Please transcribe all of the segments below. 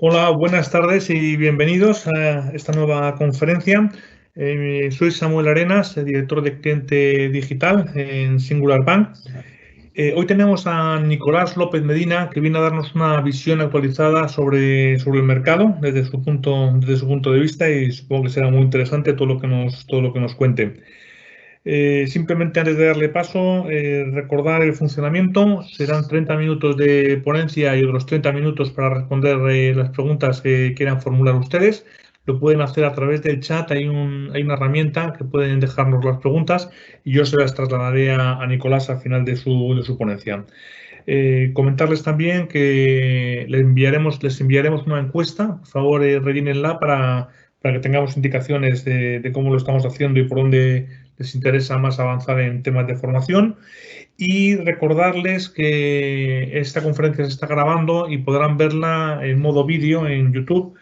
Hola, buenas tardes y bienvenidos a esta nueva conferencia. Soy Samuel Arenas, director de cliente digital en Singular Bank. Hoy tenemos a Nicolás López Medina, que viene a darnos una visión actualizada sobre el mercado desde su punto de vista, y supongo que será muy interesante todo lo que nos cuente. Simplemente antes de darle paso, recordar el funcionamiento. Serán 30 minutos de ponencia y otros 30 minutos para responder las preguntas que quieran formular ustedes. Lo pueden hacer a través del chat. Hay una herramienta que pueden dejarnos las preguntas y yo se las trasladaré a Nicolás al final de su ponencia. Comentarles también que les enviaremos una encuesta. Por favor, rellénenla para que tengamos indicaciones de cómo lo estamos haciendo y por dónde les interesa más avanzar en temas de formación. Y recordarles que esta conferencia se está grabando y podrán verla en modo vídeo en YouTube.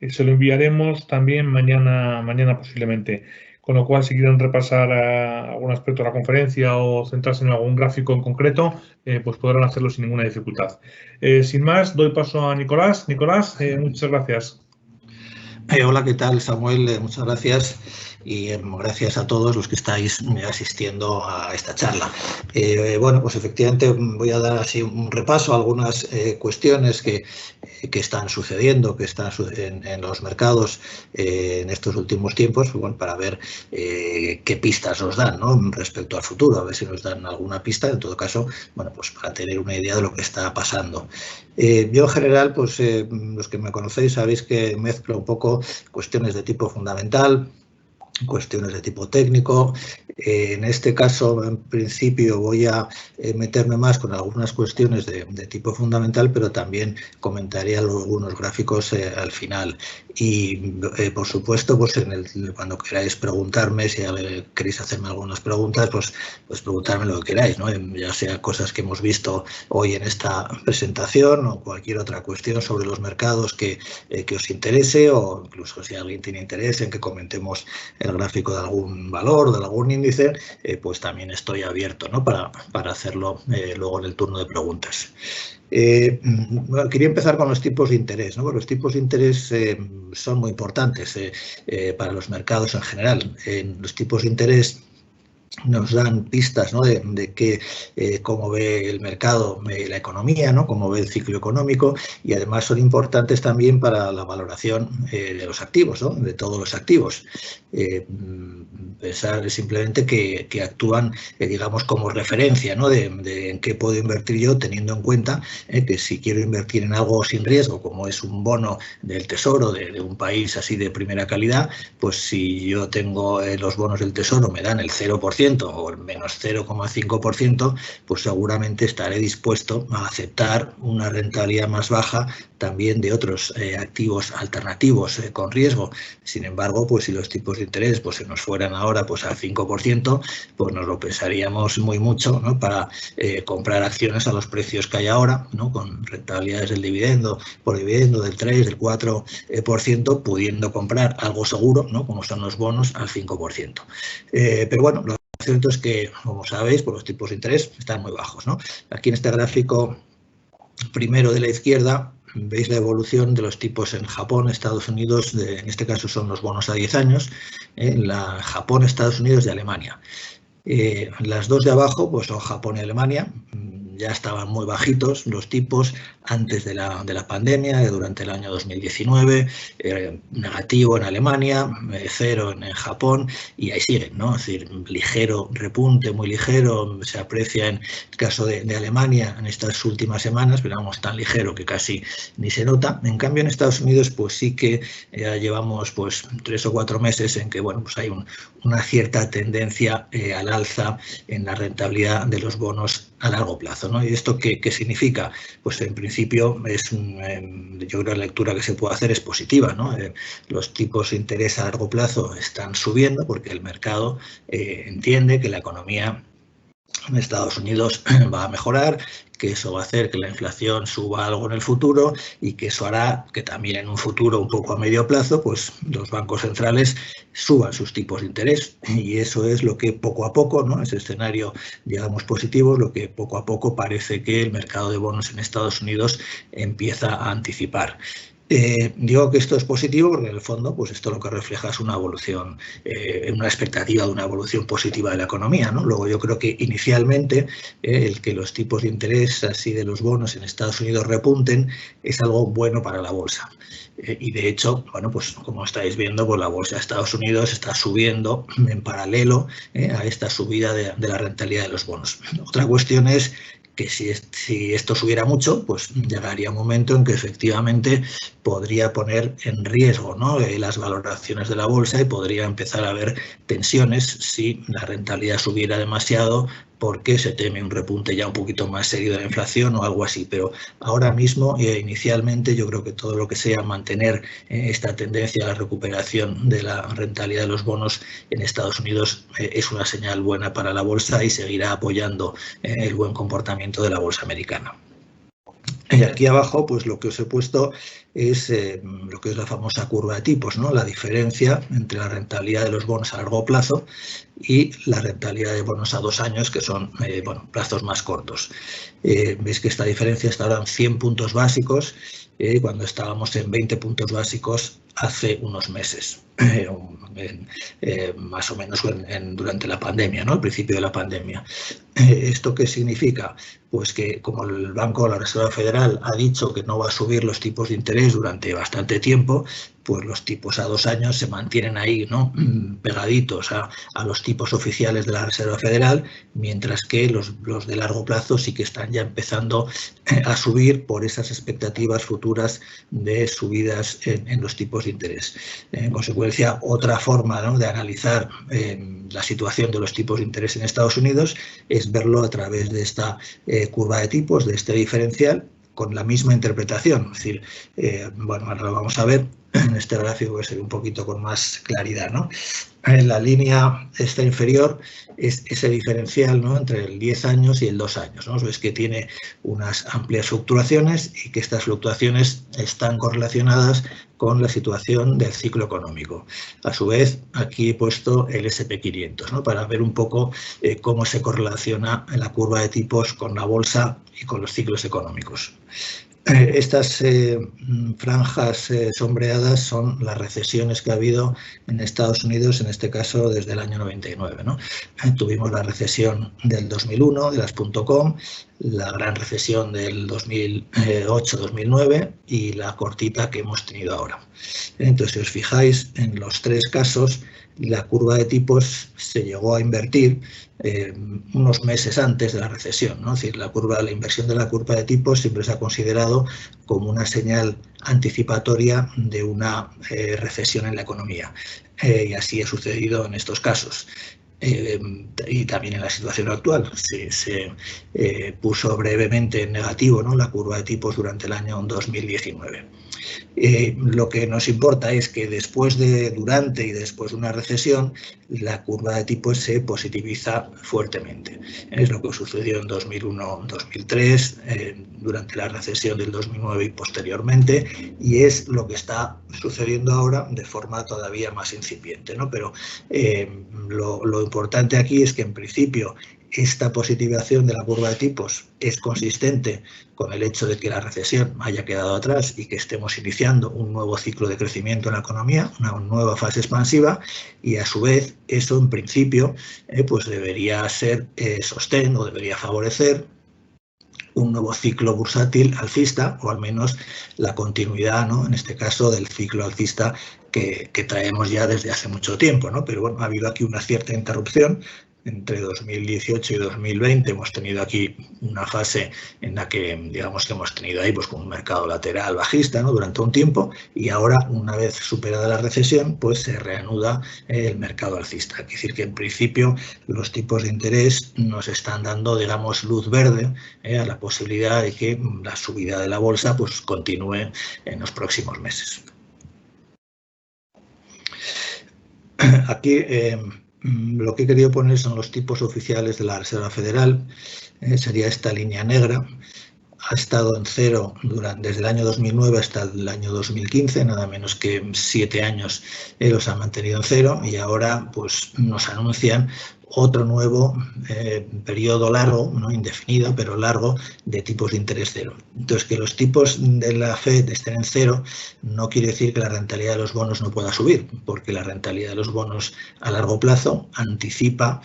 Se lo enviaremos también mañana posiblemente. Con lo cual, si quieren repasar algún aspecto de la conferencia o centrarse en algún gráfico en concreto, pues podrán hacerlo sin ninguna dificultad. Sin más, doy paso a Nicolás. Nicolás, muchas gracias. Hola, ¿qué tal, Samuel? Muchas gracias y gracias a todos los que estáis asistiendo a esta charla. Bueno, pues efectivamente voy a dar así un repaso a algunas cuestiones que están sucediendo, que están en los mercados en estos últimos tiempos, bueno, para ver qué pistas nos dan, ¿no?, respecto al futuro, a ver si nos dan alguna pista. En todo caso, bueno, pues para tener una idea de lo que está pasando. Yo en general, pues los que me conocéis sabéis que mezclo un poco cuestiones de tipo fundamental, cuestiones de tipo técnico. En este caso, en principio, voy a meterme más con algunas cuestiones de tipo fundamental, pero también comentaré algunos gráficos al final. Y, por supuesto, pues cuando queráis preguntarme, si queréis hacerme algunas preguntas, pues preguntarme lo que queráis, ¿no? Ya sea cosas que hemos visto hoy en esta presentación o cualquier otra cuestión sobre los mercados que os interese, o incluso si alguien tiene interés en que comentemos el gráfico de algún valor, de algún índice, pues también estoy abierto, ¿no?, para hacerlo luego en el turno de preguntas. Bueno, quería empezar con los tipos de interés, ¿no? Porque los tipos de interés son muy importantes para los mercados en general. Los tipos de interés nos dan pistas, ¿no?, de que, cómo ve el mercado, la economía, ¿no?, cómo ve el ciclo económico, y además son importantes también para la valoración de los activos, ¿no?, de todos los activos. Pensar simplemente que actúan, digamos, como referencia, ¿no?, de en qué puedo invertir yo, teniendo en cuenta que si quiero invertir en algo sin riesgo, como es un bono del Tesoro de un país así de primera calidad, pues si yo tengo los bonos del Tesoro me dan el 0% o el menos 0,5%, pues seguramente estaré dispuesto a aceptar una rentabilidad más baja también de otros activos alternativos con riesgo. Sin embargo, pues si los tipos de interés pues se nos fueran ahora pues al 5%, pues nos lo pensaríamos muy mucho, ¿no?, para comprar acciones a los precios que hay ahora, ¿no?, con rentabilidades del dividendo, por dividendo del 3, del 4%, pudiendo comprar algo seguro, ¿no?, como son los bonos, al 5%. Pero bueno, lo cierto es que, como sabéis, pues los tipos de interés están muy bajos, ¿no? Aquí en este gráfico primero de la izquierda veis la evolución de los tipos en Japón, Estados Unidos, en este caso son los bonos a 10 años, Japón, Estados Unidos y Alemania. Las dos de abajo pues son Japón y Alemania. Ya estaban muy bajitos los tipos antes de la pandemia, durante el año 2019, negativo en Alemania, 0 en Japón, y ahí siguen, ¿no? Es decir, ligero repunte, muy ligero, se aprecia en el caso de Alemania en estas últimas semanas, pero vamos, tan ligero que casi ni se nota. En cambio, en Estados Unidos, pues sí que ya llevamos pues 3 o 4 meses en que, bueno, pues hay una cierta tendencia al alza en la rentabilidad de los bonos a largo plazo, ¿no? ¿Y esto qué significa? Pues en principio yo creo que la lectura que se puede hacer es positiva, ¿no? Los tipos de interés a largo plazo están subiendo porque el mercado entiende que la economía en Estados Unidos va a mejorar, que eso va a hacer que la inflación suba algo en el futuro, y que eso hará que también en un futuro un poco a medio plazo pues los bancos centrales suban sus tipos de interés, y eso es lo que poco a poco, ¿no?, ese escenario, digamos, positivo, lo que poco a poco parece que el mercado de bonos en Estados Unidos empieza a anticipar. Digo que esto es positivo porque en el fondo pues esto lo que refleja es una evolución, una expectativa de una evolución positiva de la economía, ¿no? Luego yo creo que inicialmente el que los tipos de interés así de los bonos en Estados Unidos repunten es algo bueno para la bolsa. Y de hecho, bueno, pues como estáis viendo, pues la bolsa de Estados Unidos está subiendo en paralelo a esta subida de la rentabilidad de los bonos. Otra cuestión es que si esto subiera mucho, pues llegaría un momento en que efectivamente podría poner en riesgo, ¿no?, las valoraciones de la bolsa y podría empezar a haber tensiones si la rentabilidad subiera demasiado porque se teme un repunte ya un poquito más serio de la inflación o algo así. Pero ahora mismo, inicialmente, yo creo que todo lo que sea mantener esta tendencia a la recuperación de la rentabilidad de los bonos en Estados Unidos es una señal buena para la bolsa y seguirá apoyando el buen comportamiento de la bolsa americana. Y aquí abajo, pues lo que os he puesto es lo que es la famosa curva de tipos, ¿no? La diferencia entre la rentabilidad de los bonos a largo plazo y la rentabilidad de bonos a 2 años, que son bueno, plazos más cortos. Veis que esta diferencia está ahora en 100 puntos básicos, cuando estábamos en 20 puntos básicos hace unos meses, más o menos durante la pandemia, ¿no?, al principio de la pandemia. ¿Esto qué significa? Pues que como el Banco de la Reserva Federal ha dicho que no va a subir los tipos de interés durante bastante tiempo, pues los tipos a 2 años se mantienen ahí, ¿no?, pegaditos a los tipos oficiales de la Reserva Federal, mientras que los de largo plazo sí que están ya empezando a subir por esas expectativas futuras de subidas en los tipos de interés. En consecuencia, otra forma, ¿no?, de analizar la situación de los tipos de interés en Estados Unidos es verlo a través de esta curva de tipos, de este diferencial, con la misma interpretación. Es decir, bueno, ahora lo vamos a ver en este gráfico que se ve un poquito con más claridad, ¿no? La línea esta inferior es ese diferencial, ¿no?, entre el 10 años y el 2 años, ¿no? Ves que tiene unas amplias fluctuaciones y que estas fluctuaciones están correlacionadas con la situación del ciclo económico. A su vez, aquí he puesto el SP500, ¿no?, para ver un poco cómo se correlaciona la curva de tipos con la bolsa y con los ciclos económicos. Estas franjas sombreadas son las recesiones que ha habido en Estados Unidos, en este caso desde el año 99, ¿no? Tuvimos la recesión del 2001, de las .com, la gran recesión del 2008-2009 y la cortita que hemos tenido ahora. Entonces, si os fijáis, en los 3 casos, la curva de tipos se llegó a invertir unos meses antes de la recesión, ¿no? Es decir, la inversión de la curva de tipos siempre se ha considerado como una señal anticipatoria de una recesión en la economía. Y así ha sucedido en estos casos. Y también en la situación actual. Se puso brevemente en negativo, ¿no?, la curva de tipos durante el año 2019. Lo que nos importa es que durante y después de una recesión, la curva de tipos se positiviza fuertemente. Es lo que sucedió en 2001-2003, durante la recesión del 2009 y posteriormente, y es lo que está sucediendo ahora de forma todavía más incipiente, ¿no? Pero lo importante aquí es que, en principio, esta positivación de la curva de tipos es consistente con el hecho de que la recesión haya quedado atrás y que estemos iniciando un nuevo ciclo de crecimiento en la economía, una nueva fase expansiva, y a su vez eso, en principio, pues debería ser sostén o debería favorecer un nuevo ciclo bursátil alcista, o al menos la continuidad, ¿no?, en este caso, del ciclo alcista que traemos ya desde hace mucho tiempo, ¿no? Pero bueno, ha habido aquí una cierta interrupción. Entre 2018 y 2020 hemos tenido aquí una fase en la que, digamos, que hemos tenido ahí pues como un mercado lateral bajista, ¿no?, durante un tiempo, y ahora, una vez superada la recesión, pues se reanuda el mercado alcista. Es decir, que en principio los tipos de interés nos están dando, digamos, luz verde a la posibilidad de que la subida de la bolsa pues continúe en los próximos meses. Aquí lo que he querido poner son los tipos oficiales de la Reserva Federal. Sería esta línea negra. Ha estado en cero desde el año 2009 hasta el año 2015, nada menos que 7 años los han mantenido en cero, y ahora pues nos anuncian otro nuevo periodo largo, no indefinido, pero largo, de tipos de interés cero. Entonces, que los tipos de la Fed estén en cero no quiere decir que la rentabilidad de los bonos no pueda subir, porque la rentabilidad de los bonos a largo plazo anticipa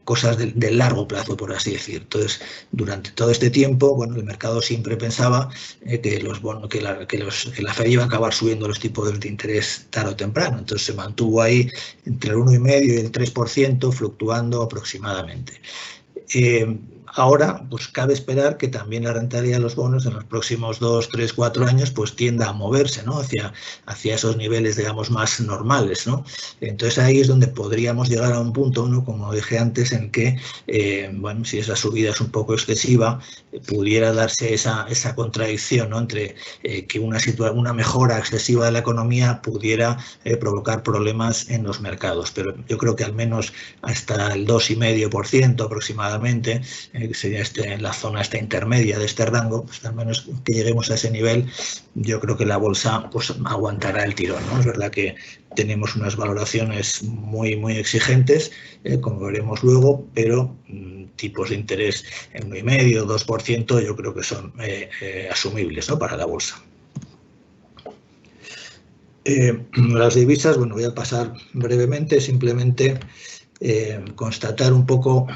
cosas de largo plazo, por así decir. Entonces, durante todo este tiempo, bueno, el mercado siempre pensaba que la Fed iba a acabar subiendo los tipos de interés tarde o temprano. Entonces, se mantuvo ahí entre el 1,5 y el 3%, fluctuando aproximadamente. Ahora, pues cabe esperar que también la rentabilidad de los bonos en los próximos 2, 3, 4 años pues tienda a moverse, ¿no? hacia esos niveles, digamos, más normales, ¿no? Entonces ahí es donde podríamos llegar a un punto, ¿no? Como dije antes, en que, bueno, si esa subida es un poco excesiva, pudiera darse esa contradicción, ¿no? Entre que una mejora excesiva de la economía pudiera provocar problemas en los mercados. Pero yo creo que al menos hasta el 2,5% aproximadamente, que sería en la zona intermedia de este rango, pues al menos que lleguemos a ese nivel, yo creo que la bolsa pues aguantará el tirón, ¿no? Es verdad que tenemos unas valoraciones muy, muy exigentes, como veremos luego, pero tipos de interés en 1,5, 2%, yo creo que son asumibles, ¿no? Para la bolsa. Las divisas, bueno, voy a pasar brevemente, simplemente constatar un poco,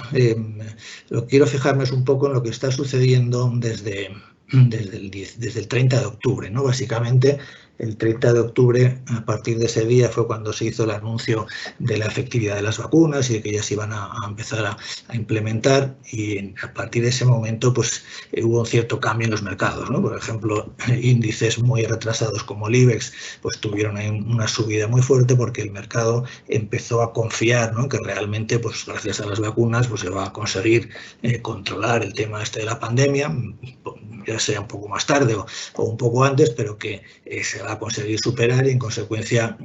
quiero fijarme un poco en lo que está sucediendo desde el 30 de octubre, ¿no? Básicamente, el 30 de octubre, a partir de ese día, fue cuando se hizo el anuncio de la efectividad de las vacunas y de que ya se iban a empezar a implementar, y a partir de ese momento pues hubo un cierto cambio en los mercados, ¿no? Por ejemplo, índices muy retrasados como el IBEX pues tuvieron ahí una subida muy fuerte porque el mercado empezó a confiar, ¿no? Que realmente pues gracias a las vacunas pues se va a conseguir controlar el tema de la pandemia, ya sea un poco más tarde o un poco antes, pero que se va a conseguir superar, y en consecuencia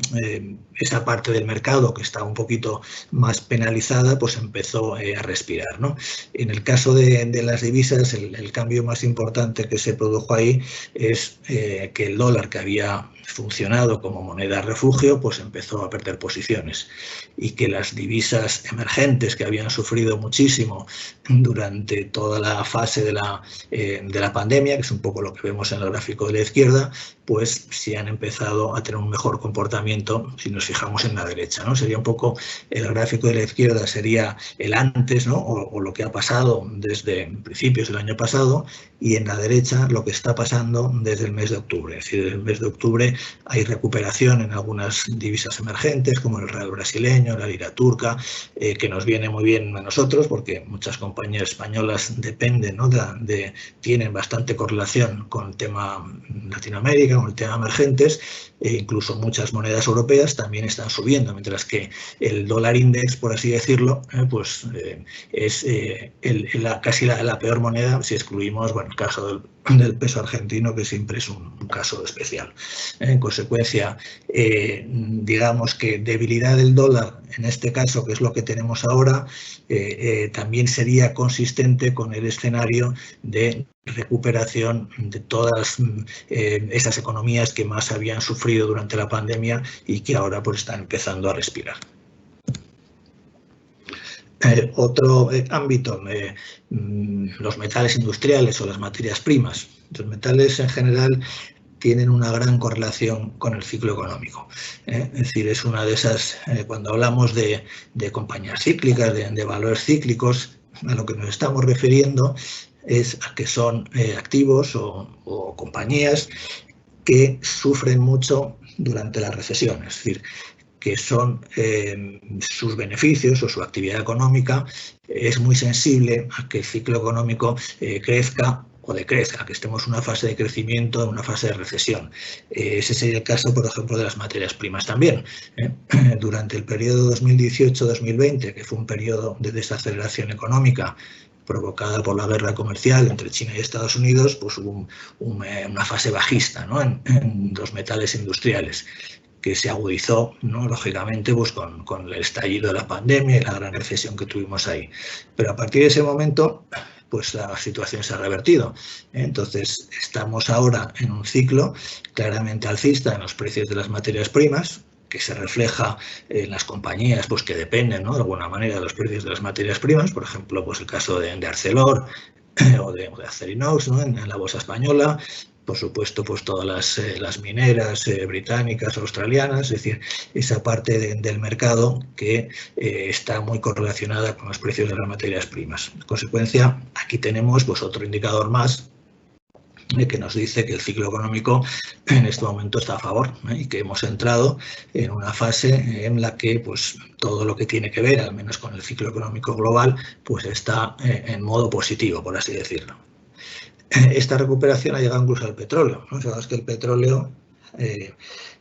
esa parte del mercado que estaba un poquito más penalizada pues empezó a respirar, ¿no? En el caso de las divisas, el cambio más importante que se produjo ahí es que el dólar, que había funcionado como moneda refugio, pues empezó a perder posiciones, y que las divisas emergentes, que habían sufrido muchísimo durante toda la fase de la pandemia, que es un poco lo que vemos en el gráfico de la izquierda, pues sí han empezado a tener un mejor comportamiento si nos fijamos en la derecha, ¿no? Sería un poco el gráfico de la izquierda, sería el antes, ¿no? O lo que ha pasado desde principios del año pasado, y en la derecha lo que está pasando desde el mes de octubre. Es decir, desde el mes de octubre hay recuperación en algunas divisas emergentes, como el real brasileño, la lira turca, que nos viene muy bien a nosotros porque muchas compañías españolas dependen, ¿no? Tienen bastante correlación con el tema Latinoamérica, con el tema emergentes, e incluso muchas monedas europeas también están subiendo, mientras que el dólar index, por así decirlo, pues es casi la peor moneda si excluimos, bueno, el caso del peso argentino, que siempre es un caso especial. En consecuencia, digamos que debilidad del dólar, en este caso, que es lo que tenemos ahora, también sería consistente con el escenario de recuperación de todas esas economías que más habían sufrido durante la pandemia y que ahora pues están empezando a respirar. Otro ámbito, los metales industriales o las materias primas. Los metales en general tienen una gran correlación con el ciclo económico. Es decir, es una de esas, cuando hablamos de compañías cíclicas, de valores cíclicos, a lo que nos estamos refiriendo es a que son activos o compañías que sufren mucho durante la recesión. Es decir, que son sus beneficios o su actividad económica es muy sensible a que el ciclo económico crezca o decrezca, que estemos en una fase de crecimiento, en una fase de recesión. Ese sería el caso, por ejemplo, de las materias primas también. Durante el periodo 2018-2020, que fue un periodo de desaceleración económica provocada por la guerra comercial entre China y Estados Unidos, pues hubo una fase bajista, ¿no? en los metales industriales, que se agudizó, ¿no? Lógicamente, pues con el estallido de la pandemia y la gran recesión que tuvimos ahí. Pero a partir de ese momento, pues la situación se ha revertido. Entonces, estamos ahora en un ciclo claramente alcista en los precios de las materias primas, que se refleja en las compañías pues, que dependen, ¿no?, de alguna manera de los precios de las materias primas, por ejemplo, pues el caso de Arcelor o de Acerinox, ¿no?, en la bolsa española. Por supuesto, pues todas las mineras británicas, australianas, es decir, esa parte del mercado que está muy correlacionada con los precios de las materias primas. En consecuencia, aquí tenemos pues otro indicador más que nos dice que el ciclo económico en este momento está a favor, y que hemos entrado en una fase en la que pues, todo lo que tiene que ver, al menos con el ciclo económico global, pues está en modo positivo, por así decirlo. Esta recuperación ha llegado incluso al petróleo, ¿no? Sabes que el petróleo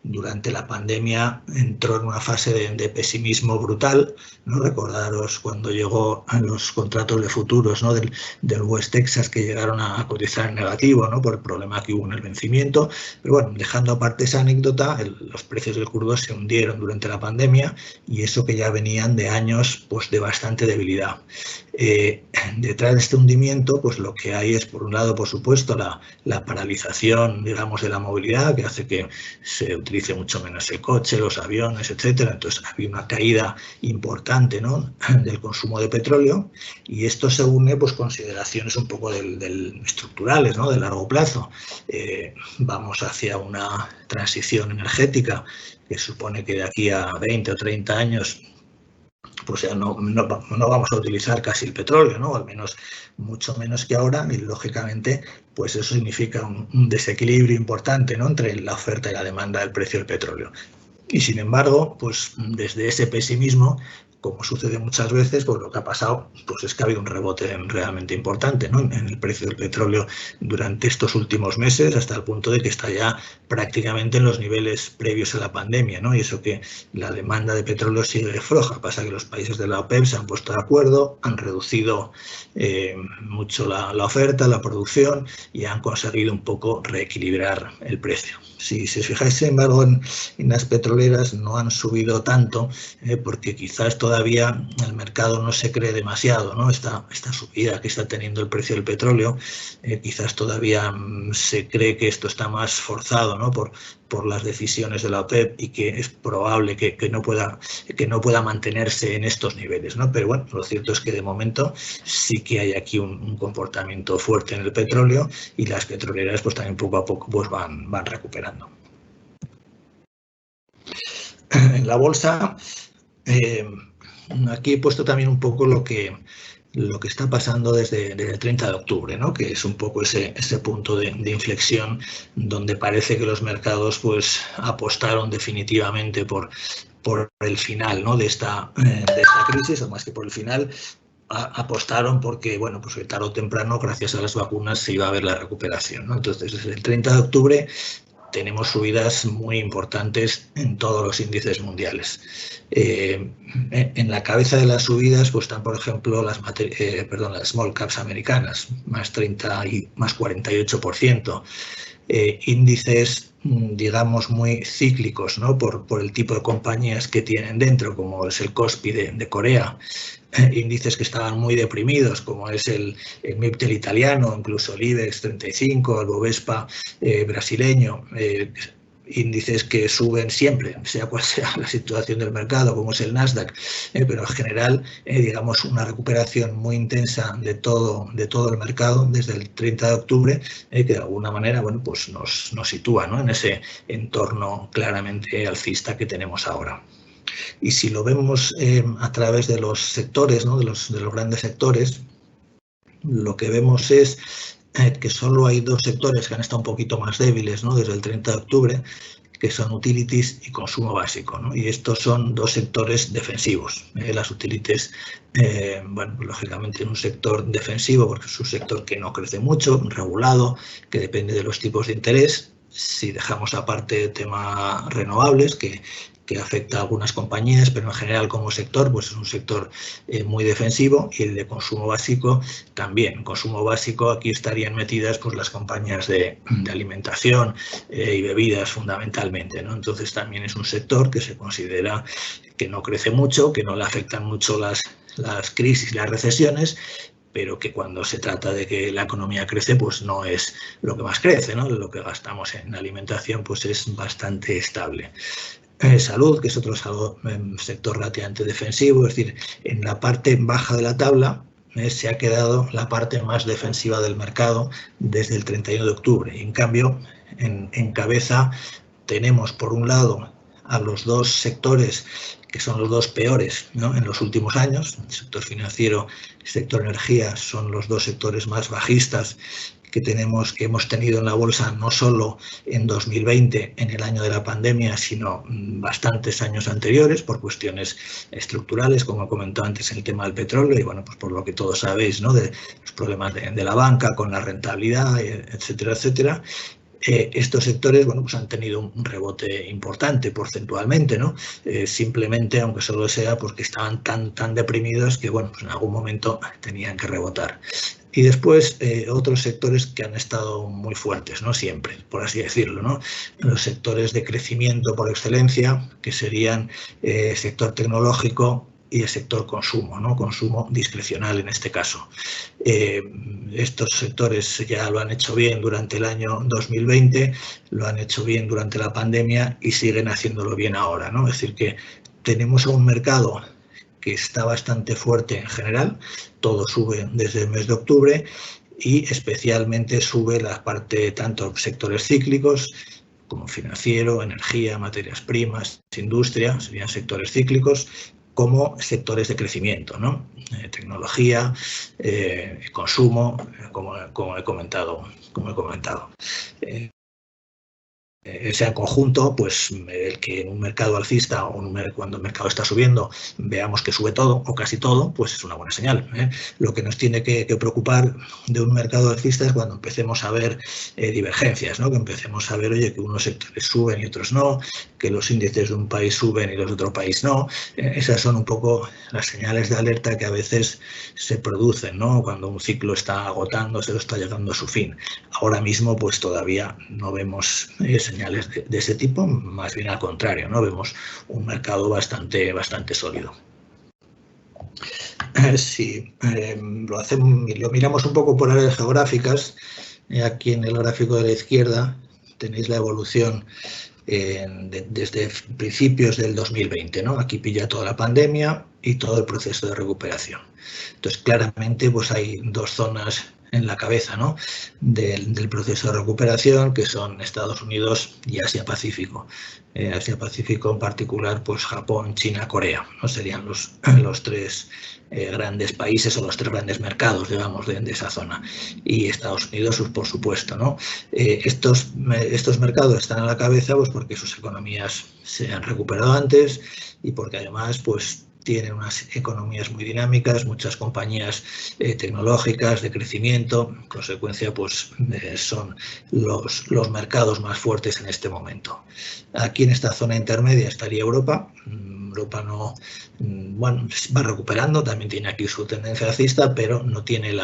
durante la pandemia entró en una fase de pesimismo brutal, ¿no? Recordaros cuando llegó a los contratos de futuros, ¿no?, del West Texas, que llegaron a cotizar en negativo, ¿no?, por el problema que hubo en el vencimiento. Pero bueno, dejando aparte esa anécdota, los precios del crudo se hundieron durante la pandemia, y eso que ya venían de años pues, de bastante debilidad. Detrás de este hundimiento, pues lo que hay es, por un lado, por supuesto, la paralización, digamos, de la movilidad, que hace que se utilice mucho menos el coche, los aviones, etcétera. Entonces, había una caída importante, ¿no?, del consumo de petróleo, y esto se une, pues, consideraciones un poco estructurales, ¿no?, de largo plazo. Vamos hacia una transición energética que supone que de aquí a 20 o 30 años pues ya no vamos a utilizar casi el petróleo, ¿no? Al menos mucho menos que ahora, y lógicamente pues eso significa un desequilibrio importante, ¿no?, entre la oferta y la demanda del precio del petróleo. Y sin embargo, pues desde ese pesimismo, como sucede muchas veces, pues lo que ha pasado pues es que ha habido un rebote realmente importante, ¿no?, en el precio del petróleo durante estos últimos meses, hasta el punto de que está ya prácticamente en los niveles previos a la pandemia, ¿no? Y eso que la demanda de petróleo sigue floja. Pasa que los países de la OPEP se han puesto de acuerdo, han reducido mucho la oferta, la producción, y han conseguido un poco reequilibrar el precio. Si os fijáis, sin embargo, en las petroleras no han subido tanto, porque quizás todavía el mercado no se cree demasiado, ¿no? Esta subida que está teniendo el precio del petróleo, quizás todavía se cree que esto está más forzado, ¿no?, por las decisiones de la OPEP, y que es probable que no pueda mantenerse en estos niveles, ¿no? Pero bueno, lo cierto es que de momento sí que hay aquí un comportamiento fuerte en el petróleo, y las petroleras pues también poco a poco pues van recuperando. En la bolsa, aquí he puesto también un poco lo que está pasando desde el 30 de octubre, ¿no?, que es un poco ese punto de inflexión donde parece que los mercados pues apostaron definitivamente por el final, ¿no?, de esta crisis, o más que por el final, apostaron porque, bueno, pues tarde o temprano, gracias a las vacunas, se iba a ver la recuperación, ¿no? Entonces, desde el 30 de octubre tenemos subidas muy importantes en todos los índices mundiales. En la cabeza de las subidas pues están, por ejemplo, las small caps americanas, más 30 y más 48%. Índices, digamos, muy cíclicos, ¿no?, por el tipo de compañías que tienen dentro, como es el Kospi de Corea. Índices que estaban muy deprimidos, como es el MIPTEL italiano, incluso el IBEX 35, el Bovespa brasileño. Índices que suben siempre, sea cual sea la situación del mercado, como es el Nasdaq, pero en general, digamos, una recuperación muy intensa de todo el mercado desde el 30 de octubre, que de alguna manera, bueno, pues nos sitúa, ¿no?, en ese entorno claramente alcista que tenemos ahora. Y si lo vemos a través de los sectores, ¿no?, de los grandes sectores, lo que vemos es que solo hay dos sectores que han estado un poquito más débiles, ¿no?, desde el 30 de octubre, que son utilities y consumo básico, ¿no? Y estos son dos sectores defensivos. Las utilities, bueno, lógicamente en un sector defensivo, porque es un sector que no crece mucho, regulado, que depende de los tipos de interés. Si dejamos aparte el tema renovables, que afecta a algunas compañías, pero en general como sector pues es un sector muy defensivo, y el de consumo básico también. Consumo básico, aquí estarían metidas pues las compañías de alimentación y bebidas fundamentalmente, ¿no? Entonces también es un sector que se considera que no crece mucho, que no le afectan mucho las crisis y las recesiones, pero que cuando se trata de que la economía crece, pues no es lo que más crece, ¿no? Lo que gastamos en alimentación pues es bastante estable. salud, que es otro sector relativamente defensivo, es decir, en la parte baja de la tabla se ha quedado la parte más defensiva del mercado desde el 31 de octubre. Y en cambio, en cabeza tenemos por un lado a los dos sectores que son los dos peores, ¿no?, en los últimos años. El sector financiero y el sector energía son los dos sectores más bajistas que hemos tenido en la bolsa, no solo en 2020, en el año de la pandemia, sino bastantes años anteriores, por cuestiones estructurales, como he comentado antes en el tema del petróleo, y bueno, pues por lo que todos sabéis, ¿no?, de los problemas de la banca con la rentabilidad, etcétera, etcétera. Estos sectores, bueno, pues han tenido un rebote importante porcentualmente, ¿no? Simplemente, aunque solo sea porque estaban tan deprimidos que, bueno, pues en algún momento tenían que rebotar. Y después otros sectores que han estado muy fuertes, ¿no?, siempre, por así decirlo, ¿no? Los sectores de crecimiento por excelencia, que serían el sector tecnológico y el sector consumo, ¿no?, consumo discrecional en este caso. Estos sectores ya lo han hecho bien durante el año 2020, lo han hecho bien durante la pandemia y siguen haciéndolo bien ahora, ¿no? Es decir, que tenemos un mercado que está bastante fuerte en general, todo sube desde el mes de octubre y especialmente sube la parte tanto sectores cíclicos como financiero, energía, materias primas, industria, serían sectores cíclicos, como sectores de crecimiento, ¿no? Tecnología, consumo, como he comentado. Sea conjunto, pues el que en un mercado alcista o cuando el mercado está subiendo veamos que sube todo o casi todo, pues es una buena señal, ¿eh? Lo que nos tiene que preocupar de un mercado alcista es cuando empecemos a ver divergencias, ¿no? Que empecemos a ver, oye, que unos sectores suben y otros no, que los índices de un país suben y los de otro país no. Esas son un poco las señales de alerta que a veces se producen, ¿no?, cuando un ciclo está agotándose o está llegando a su fin. Ahora mismo, pues todavía no vemos señales de ese tipo, más bien al contrario, ¿no? Vemos un mercado bastante sólido. Si lo miramos un poco por áreas geográficas, aquí en el gráfico de la izquierda tenéis la evolución desde principios del 2020, ¿no? Aquí pilla toda la pandemia y todo el proceso de recuperación. Entonces, claramente, pues hay dos zonas en la cabeza, ¿no?, del proceso de recuperación, que son Estados Unidos y Asia-Pacífico. Asia-Pacífico en particular, pues Japón, China, Corea, ¿no? Serían los tres grandes países o los tres grandes mercados, digamos, de esa zona. Y Estados Unidos, por supuesto, ¿no? Estos mercados están a la cabeza pues porque sus economías se han recuperado antes y porque además, pues, tienen unas economías muy dinámicas, muchas compañías tecnológicas de crecimiento. En consecuencia, pues son los mercados más fuertes en este momento. Aquí en esta zona intermedia estaría Europa. Europa no, bueno, va recuperando, también tiene aquí su tendencia alcista, pero no tiene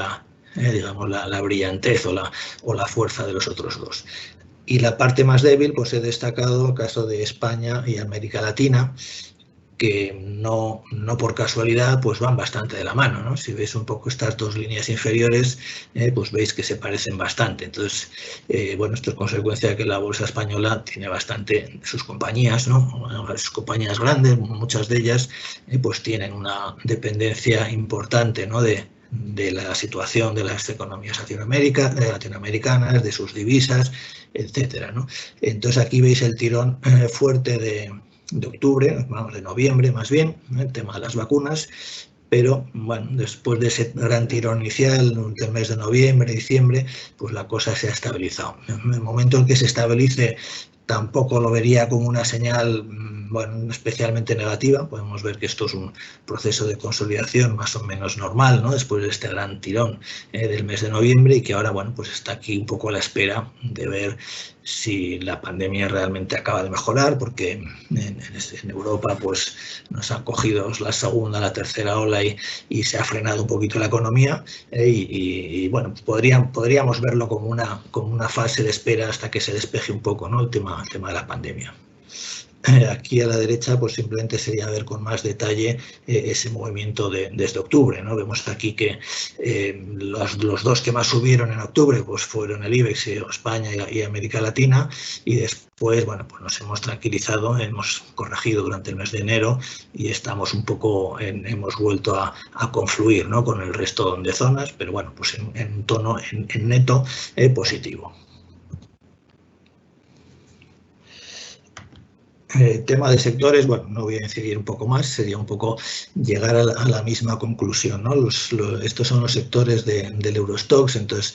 digamos, la brillantez o la fuerza de los otros dos. Y la parte más débil, pues he destacado el caso de España y América Latina, que no por casualidad pues van bastante de la mano, ¿no? Si veis un poco estas dos líneas inferiores, pues veis que se parecen bastante. Entonces, bueno, esto es consecuencia de que la bolsa española tiene bastante sus compañías, ¿no? Sus compañías grandes, muchas de ellas, pues tienen una dependencia importante, ¿no?, de la situación de las economías latinoamericanas, de sus divisas, etcétera, ¿no? Entonces aquí veis el tirón fuerte de octubre, vamos, de noviembre más bien, el tema de las vacunas, pero bueno, después de ese gran tirón inicial, del mes de noviembre, diciembre, pues la cosa se ha estabilizado. En el momento en que se estabilice, tampoco lo vería como una señal, bueno, especialmente negativa. Podemos ver que esto es un proceso de consolidación más o menos normal, ¿no?, después de este gran tirón del mes de noviembre y que ahora, bueno, pues está aquí un poco a la espera de ver si la pandemia realmente acaba de mejorar, porque en Europa pues nos han cogido la segunda, la tercera ola y se ha frenado un poquito la economía y bueno, podríamos verlo como una fase de espera hasta que se despeje un poco, ¿no?, el tema de la pandemia. Aquí a la derecha pues simplemente sería ver con más detalle ese movimiento desde octubre, ¿no? Vemos aquí que los dos que más subieron en octubre pues fueron el IBEX, España y América Latina, y después bueno, pues nos hemos tranquilizado, hemos corregido durante el mes de enero y estamos un poco, hemos vuelto a confluir, ¿no?, con el resto de zonas, pero bueno, pues en un tono en neto positivo. Tema de sectores, bueno, no voy a incidir un poco más, sería un poco llegar a la misma conclusión, ¿no? Estos son los sectores del Eurostoxx, entonces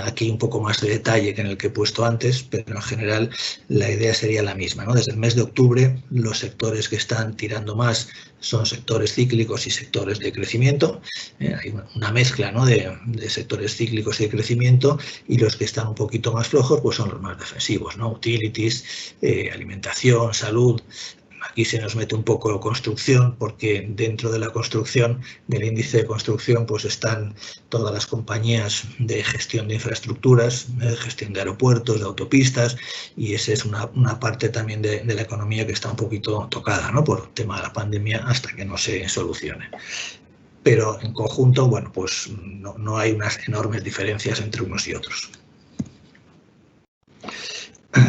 aquí un poco más de detalle que en el que he puesto antes, pero en general la idea sería la misma, ¿no? Desde el mes de octubre los sectores que están tirando más son sectores cíclicos y sectores de crecimiento. Hay una mezcla, ¿no?, de sectores cíclicos y de crecimiento, y los que están un poquito más flojos pues son los más defensivos, ¿no? Utilities, alimentación, salud. Aquí se nos mete un poco construcción, porque dentro de la construcción, del índice de construcción, pues están todas las compañías de gestión de infraestructuras, gestión de aeropuertos, de autopistas, y esa es una parte también de la economía que está un poquito tocada, ¿no?, por el tema de la pandemia, hasta que no se solucione. Pero en conjunto, bueno, pues no hay unas enormes diferencias entre unos y otros.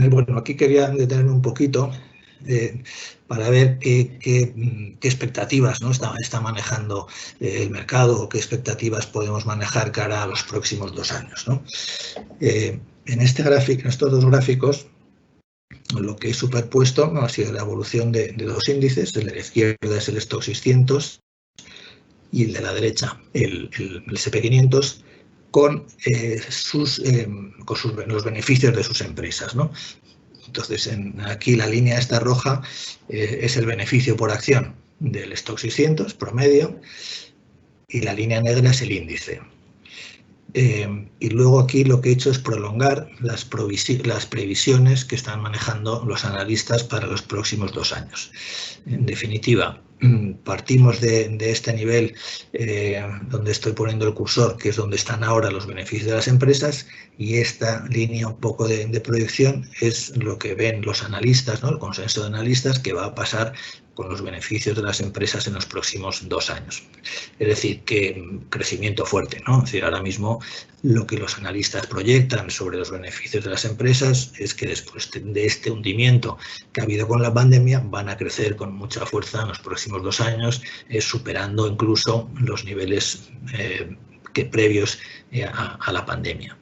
Bueno, aquí quería detenerme un poquito para ver qué expectativas, ¿no?, está manejando el mercado, o qué expectativas podemos manejar cara a los próximos 2 años, ¿no? En estos dos gráficos, lo que he superpuesto, ¿no?, ha sido la evolución de dos índices. El de la izquierda es el Stoxx 600 y el de la derecha el SP500, con los beneficios de sus empresas, ¿no? Entonces, aquí la línea esta roja es el beneficio por acción del Stoxx 600 promedio, y la línea negra es el índice. Y luego aquí lo que he hecho es prolongar las previsiones que están manejando los analistas para los próximos 2 años. En definitiva, partimos de este nivel donde estoy poniendo el cursor, que es donde están ahora los beneficios de las empresas, y esta línea un poco de proyección es lo que ven los analistas, ¿no?, el consenso de analistas, que va a pasar con los beneficios de las empresas en los próximos 2 años. Es decir, que crecimiento fuerte, ¿no? Es decir, ahora mismo lo que los analistas proyectan sobre los beneficios de las empresas es que después de este hundimiento que ha habido con la pandemia, van a crecer con mucha fuerza en los próximos 2 años, superando incluso los niveles previos a la pandemia.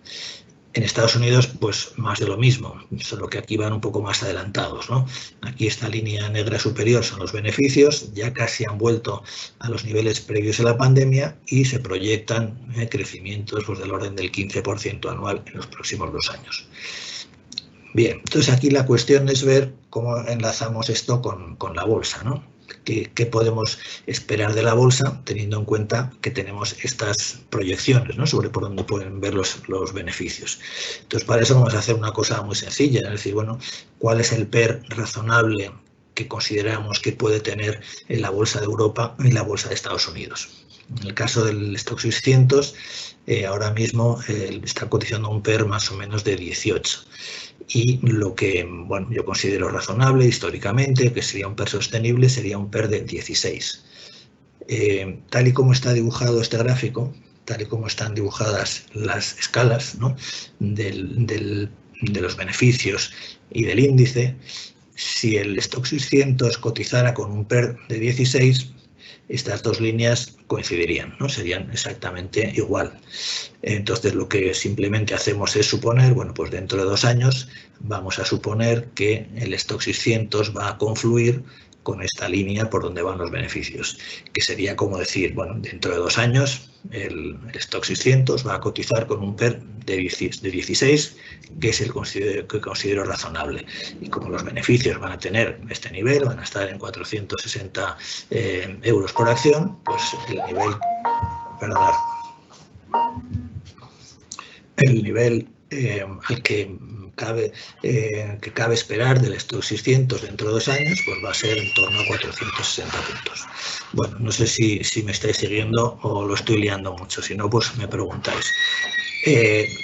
En Estados Unidos, pues más de lo mismo, solo que aquí van un poco más adelantados, ¿no? Aquí esta línea negra superior son los beneficios, ya casi han vuelto a los niveles previos a la pandemia, y se proyectan crecimientos pues del orden del 15% anual en los próximos 2 años. Bien, entonces aquí la cuestión es ver cómo enlazamos esto con la bolsa, ¿no? ¿Qué podemos esperar de la bolsa, teniendo en cuenta que tenemos estas proyecciones, ¿no?, sobre por dónde pueden ver los beneficios? Entonces, para eso vamos a hacer una cosa muy sencilla, es decir, bueno, ¿cuál es el PER razonable que consideramos que puede tener en la bolsa de Europa y la bolsa de Estados Unidos? En el caso del Stoxx 600, ahora mismo está cotizando un PER más o menos de 18. Y lo que, bueno, yo considero razonable históricamente, que sería un PER sostenible, sería un PER de 16. Tal y como está dibujado este gráfico, tal y como están dibujadas las escalas, ¿no?, de los beneficios y del índice, si el Stoxx 600 cotizara con un PER de 16, estas dos líneas coincidirían, ¿no?, serían exactamente igual. Entonces, lo que simplemente hacemos es suponer, bueno, pues dentro de 2 años vamos a suponer que el Stoxx 600 va a confluir con esta línea por donde van los beneficios, que sería como decir, bueno, dentro de 2 años el Stoxx 600 va a cotizar con un PER de 16, que es el que considero razonable. Y como los beneficios van a tener este nivel, van a estar en 460 euros por acción, pues el nivel al que cabe esperar del Stoxx 600 dentro de 2 años, pues va a ser en torno a 460 puntos. Bueno, no sé si me estáis siguiendo o lo estoy liando mucho, si no, pues me preguntáis.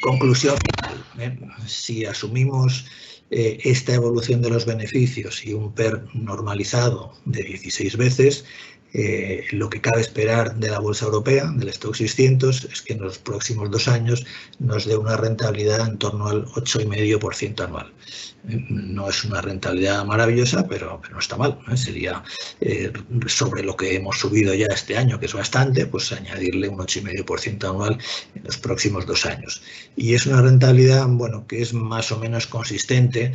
Conclusión final, si asumimos esta evolución de los beneficios y un PER normalizado de 16 veces, lo que cabe esperar de la bolsa europea, del Stoxx 600, es que en los próximos 2 años nos dé una rentabilidad en torno al 8,5% anual. No es una rentabilidad maravillosa, pero no está mal. Sería sobre lo que hemos subido ya este año, que es bastante, pues añadirle un 8,5% anual en los próximos 2 años. Y es una rentabilidad, bueno, que es más o menos consistente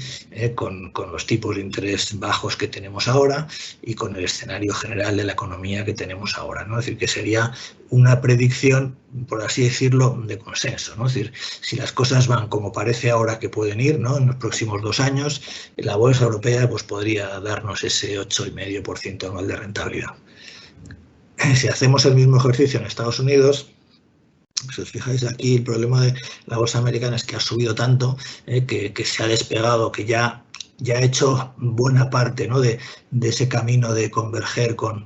con los tipos de interés bajos que tenemos ahora y con el escenario general de la economía que tenemos ahora, ¿no? Es decir, que sería una predicción, por así decirlo, de consenso, ¿no? Es decir, si las cosas van como parece ahora que pueden ir, ¿no?, en los próximos 2 años, la bolsa europea pues podría darnos ese 8,5% anual de rentabilidad. Si hacemos el mismo ejercicio en Estados Unidos, si os fijáis aquí, el problema de la bolsa americana es que ha subido tanto, que se ha despegado, que ya ha hecho buena parte, ¿no?, de ese camino de converger con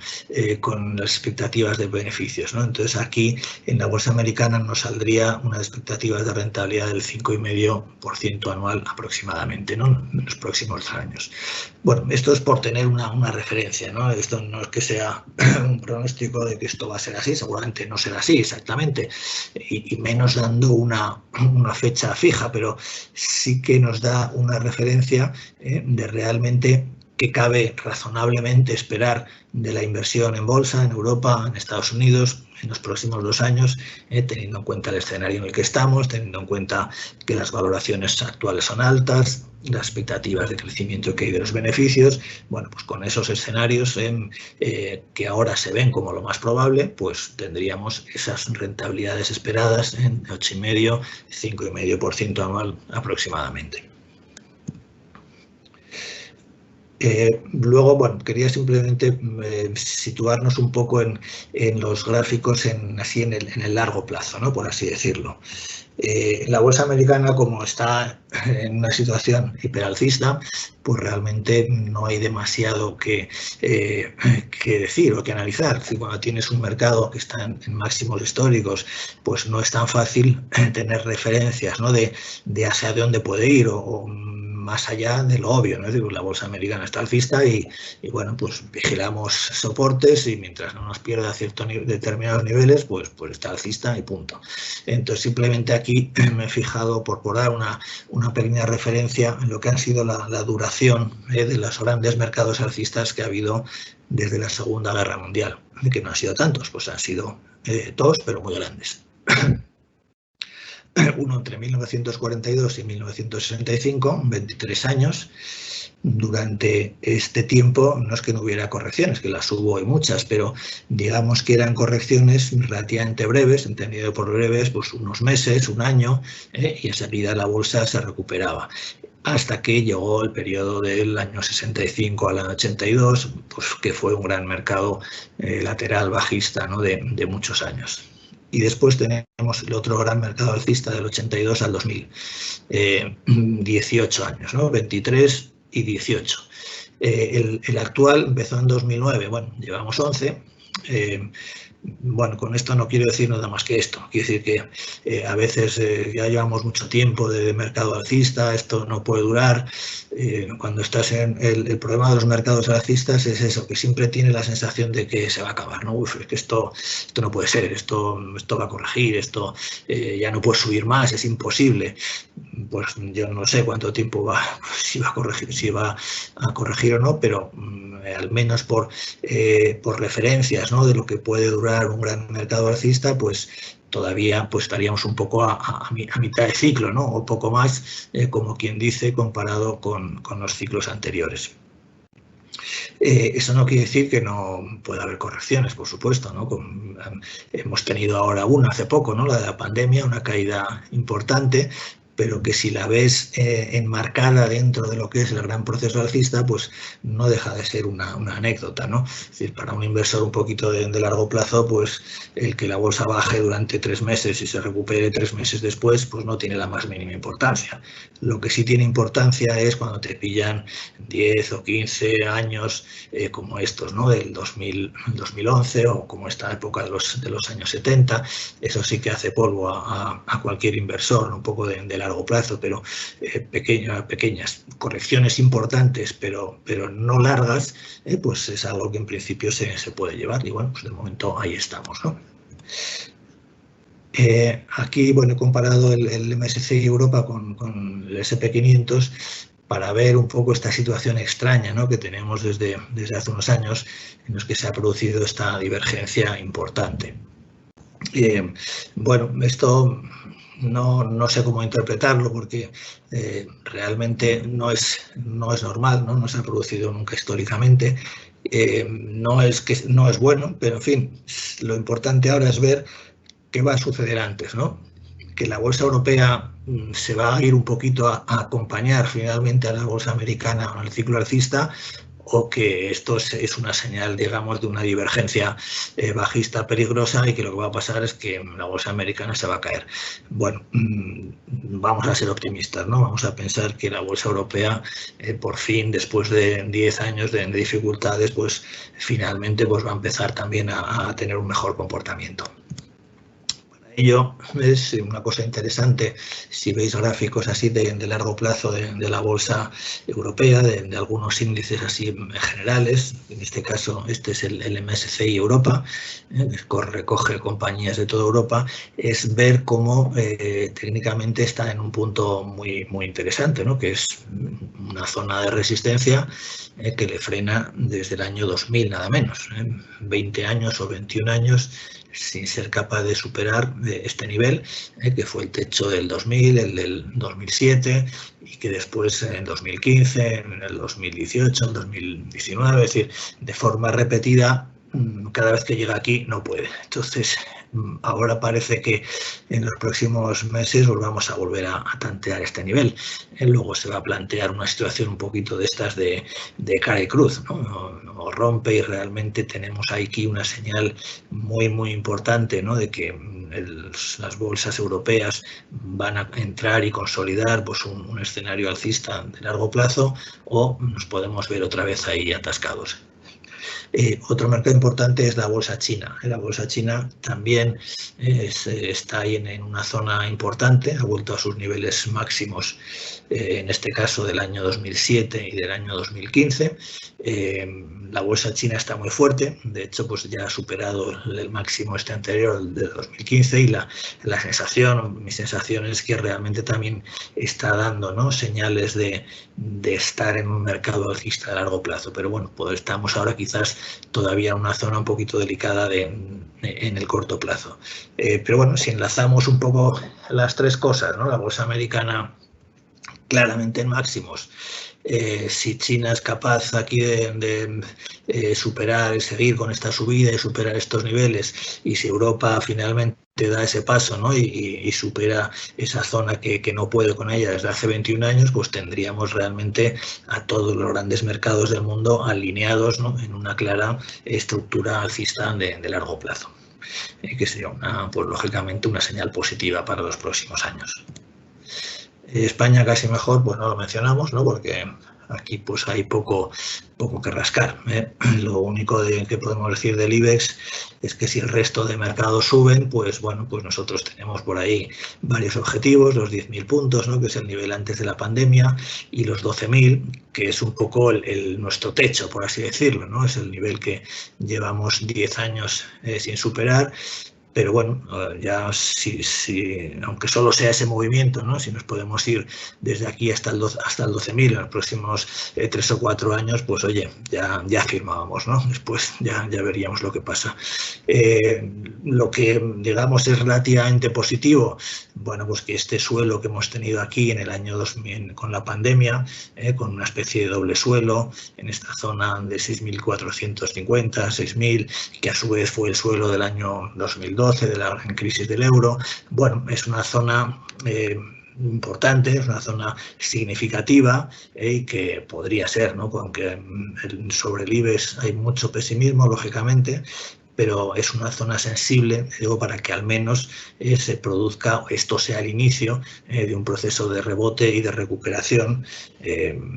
las expectativas de beneficios, ¿no? Entonces aquí en la bolsa americana nos saldría unas expectativas de rentabilidad del 5,5% anual aproximadamente, ¿no?, en los próximos años. Bueno, esto es por tener una referencia, ¿no? Esto no es que sea un pronóstico de que esto va a ser así, seguramente no será así exactamente, y menos dando una fecha fija, pero sí que nos da una referencia de realmente que cabe razonablemente esperar de la inversión en bolsa en Europa, en Estados Unidos, en los próximos 2 años, teniendo en cuenta el escenario en el que estamos, teniendo en cuenta que las valoraciones actuales son altas, las expectativas de crecimiento que hay de los beneficios. Bueno, pues con esos escenarios que ahora se ven como lo más probable, pues tendríamos esas rentabilidades esperadas en 8,5%, 5,5% anual aproximadamente. Luego, bueno, quería simplemente situarnos un poco en los gráficos en el largo plazo, ¿no?, por así decirlo. La bolsa americana, como está en una situación hiperalcista, pues realmente no hay demasiado que decir o que analizar. Si cuando tienes un mercado que está en máximos históricos, pues no es tan fácil tener referencias, ¿no?, de hacia dónde puede ir o más allá de lo obvio, ¿no? Es decir, la bolsa americana está alcista y bueno, pues vigilamos soportes y mientras no nos pierda determinados niveles, pues está alcista y punto. Entonces, simplemente aquí me he fijado por dar una pequeña referencia en lo que han sido la duración de los grandes mercados alcistas que ha habido desde la Segunda Guerra Mundial, que no han sido tantos, pues han sido 2, pero muy grandes. Uno entre 1942 y 1965, 23 años. Durante este tiempo no es que no hubiera correcciones, que las hubo y muchas, pero digamos que eran correcciones relativamente breves, entendido por breves, pues unos meses, un año, y enseguida la bolsa se recuperaba. Hasta que llegó el periodo del año 65 al año 82, pues que fue un gran mercado lateral bajista, ¿no?, de muchos años. Y después tenemos el otro gran mercado alcista del 82 al 2000, 18 años, ¿no?, 23 y 18. El actual empezó en 2009, bueno, llevamos 11. Bueno, con esto no quiero decir nada más que esto. Quiero decir que a veces ya llevamos mucho tiempo de mercado alcista, esto no puede durar. Cuando estás en el problema de los mercados alcistas es eso, que siempre tienes la sensación de que se va a acabar, ¿no? Uf, es que esto no puede ser, esto va a corregir, esto ya no puede subir más, es imposible. Pues yo no sé cuánto tiempo si va a corregir o no, pero al menos por referencias, ¿no?, de lo que puede durar un gran mercado alcista, pues todavía pues estaríamos un poco a mitad de ciclo, ¿no?, o poco más, como quien dice, comparado con los ciclos anteriores. Eso no quiere decir que no pueda haber correcciones, por supuesto, ¿no? Hemos tenido ahora una hace poco, ¿no?, la de la pandemia, una caída importante, pero que si la ves enmarcada dentro de lo que es el gran proceso alcista, pues no deja de ser una anécdota, ¿no? Es decir, para un inversor un poquito de largo plazo, pues el que la bolsa baje durante 3 meses y se recupere 3 meses después, pues no tiene la más mínima importancia. Lo que sí tiene importancia es cuando te pillan 10 o 15 años como estos, ¿no?, del 2011 o como esta época de los años 70. Eso sí que hace polvo a cualquier inversor, un poco de largo plazo, pero pequeñas correcciones importantes, pero no largas, pues es algo que en principio se puede llevar y bueno, pues de momento ahí estamos, ¿no? Aquí, bueno, he comparado el MSCI Europa con el SP500 para ver un poco esta situación extraña, ¿no?, que tenemos desde hace unos años en los que se ha producido esta divergencia importante. Bueno, esto no sé cómo interpretarlo porque realmente no es normal, ¿no? No se ha producido nunca históricamente. No es bueno, pero en fin, lo importante ahora es ver qué va a suceder antes, ¿no? Que la bolsa europea se va a ir un poquito a acompañar finalmente a la bolsa americana en el ciclo alcista, o que esto es una señal, digamos, de una divergencia bajista peligrosa y que lo que va a pasar es que la bolsa americana se va a caer. Bueno, vamos a ser optimistas, ¿no? Vamos a pensar que la bolsa europea, por fin, después de 10 años de dificultades, pues finalmente pues va a empezar también a tener un mejor comportamiento. Ello es una cosa interesante si veis gráficos así de largo plazo de la bolsa europea, de algunos índices así generales. En este caso, este es el MSCI Europa, que recoge compañías de toda Europa. Es ver cómo técnicamente está en un punto muy interesante, ¿no?, que es una zona de resistencia que le frena desde el año 2000 nada menos, 20 años o 21 años sin ser capaz de superar este nivel, que fue el techo del 2000, el del 2007 y que después en el 2015, en el 2018, en el 2019, es decir, de forma repetida, cada vez que llega aquí no puede. Entonces, ahora parece que en los próximos meses vamos a volver a tantear este nivel. Luego se va a plantear una situación un poquito de estas de cara y cruz, ¿no? O rompe y realmente tenemos aquí una señal muy importante, ¿no?, de que las bolsas europeas van a entrar y consolidar pues un escenario alcista de largo plazo, o nos podemos ver otra vez ahí atascados. Otro mercado importante es la bolsa china. La bolsa china también está ahí en una zona importante, ha vuelto a sus niveles máximos, en este caso del año 2007 y del año 2015. La bolsa china está muy fuerte, de hecho pues ya ha superado el máximo anterior, el de 2015, y mi sensación es que realmente también está dando, ¿no?, señales de estar en un mercado alcista a largo plazo. Pero bueno, pues estamos ahora quizás todavía en una zona un poquito delicada en el corto plazo. Pero bueno, si enlazamos un poco las tres cosas, ¿no?, la bolsa americana claramente en máximos, si China es capaz aquí de superar, seguir con esta subida y superar estos niveles, y si Europa finalmente da ese paso, ¿no?, y supera esa zona que no puede con ella desde hace 21 años, pues tendríamos realmente a todos los grandes mercados del mundo alineados, ¿no?, en una clara estructura alcista de largo plazo, que sería pues lógicamente una señal positiva para los próximos años. España casi mejor, pues no lo mencionamos, ¿no?, porque aquí pues hay poco que rascar, ¿eh? Lo único que podemos decir del IBEX es que si el resto de mercados suben, pues bueno, pues nosotros tenemos por ahí varios objetivos, los 10.000 puntos, ¿no?, que es el nivel antes de la pandemia, y los 12.000, que es un poco nuestro techo, por así decirlo, ¿no? Es el nivel que llevamos 10 años sin superar. Pero bueno, ya aunque solo sea ese movimiento, ¿no?, si nos podemos ir desde aquí hasta el 12.000 en los próximos 3 o 4 años, pues oye, ya firmábamos, ¿no? Después ya veríamos lo que pasa. Lo que digamos es relativamente positivo, bueno, pues que este suelo que hemos tenido aquí en el año 2000 con la pandemia, con una especie de doble suelo en esta zona de 6.450, 6.000, que a su vez fue el suelo del año 2012, de la crisis del euro. Bueno, es una zona importante, es una zona significativa, y que podría ser, ¿no?, aunque sobre el IBEX hay mucho pesimismo, lógicamente, pero es una zona sensible, digo, para que al menos se produzca, esto sea el inicio de un proceso de rebote y de recuperación,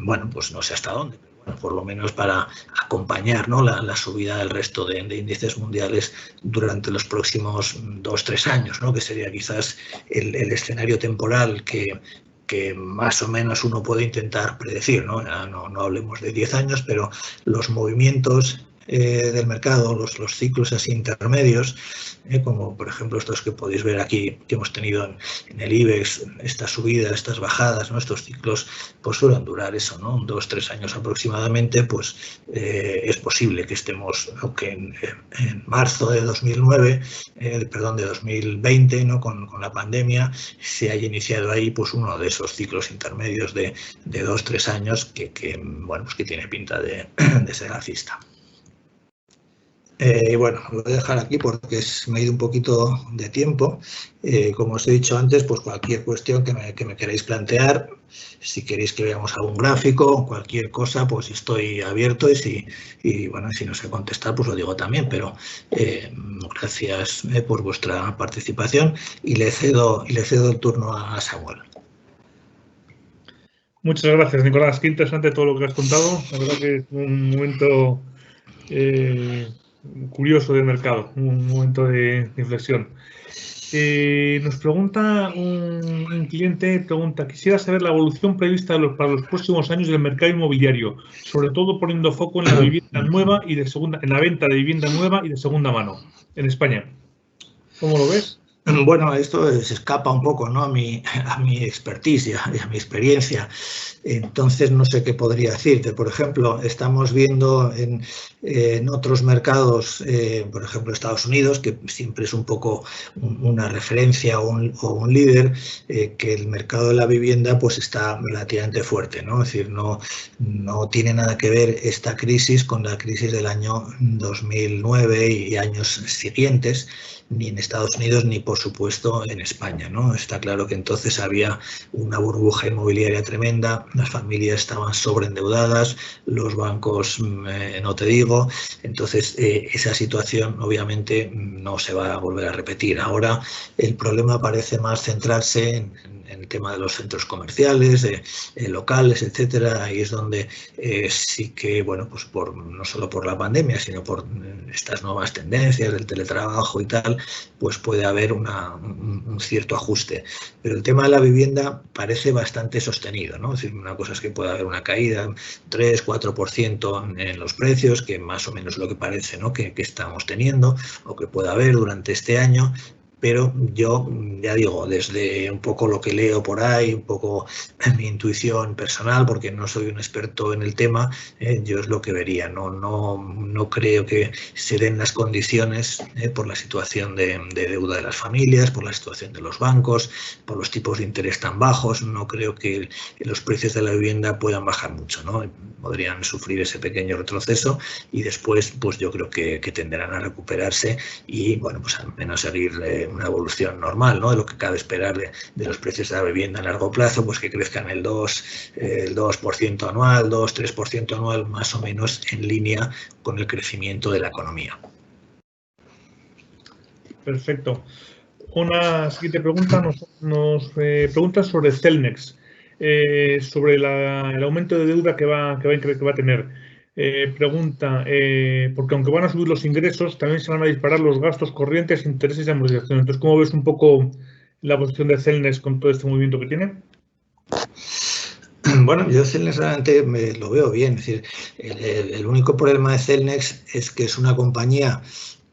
bueno, pues no sé hasta dónde. por lo menos para acompañar, ¿no?, la subida del resto de índices mundiales durante los próximos 2-3 años, ¿no?, que sería quizás el escenario temporal que más o menos uno puede intentar predecir, ¿no? No hablemos de 10 años, pero los movimientos del mercado, los ciclos así intermedios, como por ejemplo estos que podéis ver aquí que hemos tenido en el IBEX, estas subidas, estas bajadas, ¿no?, estos ciclos pues suelen durar eso, ¿no?, 2-3 años aproximadamente. Pues es posible que estemos, aunque en marzo de 2009, de 2020, ¿no?, con la pandemia, se haya iniciado ahí pues uno de esos ciclos intermedios de 2-3 años que bueno, pues que tiene pinta de ser alcista. Bueno, lo voy a dejar aquí porque me ha ido un poquito de tiempo. Como os he dicho antes, pues cualquier cuestión que me queráis plantear, si queréis que veamos algún gráfico, cualquier cosa, pues estoy abierto, y bueno, si no sé contestar, pues lo digo también, pero gracias por vuestra participación, y le cedo el turno a Samuel. Muchas gracias, Nicolás. Qué interesante todo lo que has contado. La verdad que es un momento curioso del mercado, un momento de inflexión. Nos pregunta un cliente, quisiera saber la evolución prevista para los próximos años del mercado inmobiliario, sobre todo poniendo foco en la vivienda nueva y en la venta de vivienda nueva y de segunda mano en España. ¿Cómo lo ves? Bueno, esto se escapa un poco, ¿no?, a mi expertise y a mi experiencia. Entonces, no sé qué podría decirte. Por ejemplo, estamos viendo en otros mercados, por ejemplo, Estados Unidos, que siempre es un poco una referencia o un líder, que el mercado de la vivienda pues está relativamente fuerte, ¿no? Es decir, no tiene nada que ver esta crisis con la crisis del año 2009 y años siguientes, ni en Estados Unidos ni, por supuesto, en España, ¿no? Está claro que entonces había una burbuja inmobiliaria tremenda, las familias estaban sobreendeudadas, los bancos, no te digo. Entonces, esa situación obviamente no se va a volver a repetir. Ahora el problema parece más centrarse en el tema de los centros comerciales, locales, etcétera. Ahí es donde sí que, bueno, pues no solo por la pandemia, sino por estas nuevas tendencias del teletrabajo y tal, pues puede haber un cierto ajuste. Pero el tema de la vivienda parece bastante sostenido, ¿no? Es decir, una cosa es que puede haber una caída, 3-4% en los precios, que más o menos es lo que parece, ¿no?, que estamos teniendo, o que puede haber durante este año. Pero yo, ya digo, desde un poco lo que leo por ahí, un poco mi intuición personal, porque no soy un experto en el tema, yo es lo que vería. No creo que se den las condiciones, por la situación de deuda de las familias, por la situación de los bancos, por los tipos de interés tan bajos. No creo que los precios de la vivienda puedan bajar mucho, ¿no? Podrían sufrir ese pequeño retroceso y después pues yo creo que tenderán a recuperarse y, bueno, pues al menos seguir una evolución normal, ¿no?, de lo que cabe esperar de los precios de la vivienda a largo plazo, pues que crezcan el 2% anual, 2-3% anual, más o menos en línea con el crecimiento de la economía. Perfecto. Una siguiente pregunta nos pregunta sobre Cellnex, sobre el aumento de deuda que va a tener. Pregunta, porque aunque van a subir los ingresos, también se van a disparar los gastos corrientes, intereses y amortización. Entonces, ¿cómo ves un poco la posición de Cellnex con todo este movimiento que tiene? Bueno, yo Cellnex realmente lo veo bien. Es decir, el único problema de Cellnex es que es una compañía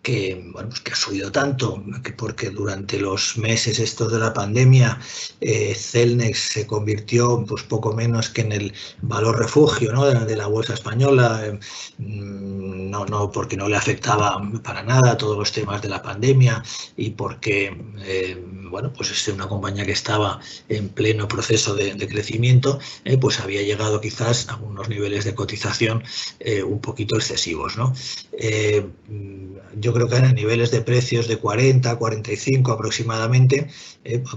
que, bueno, pues que ha subido tanto, porque durante los meses estos de la pandemia, Cellnex se convirtió pues poco menos que en el valor refugio, ¿no?, de la bolsa española, no porque no le afectaba para nada todos los temas de la pandemia y porque, bueno, pues es una compañía que estaba en pleno proceso de crecimiento, pues había llegado quizás a unos niveles de cotización un poquito excesivos, ¿no? Yo creo que eran niveles de precios de 40, 45 aproximadamente,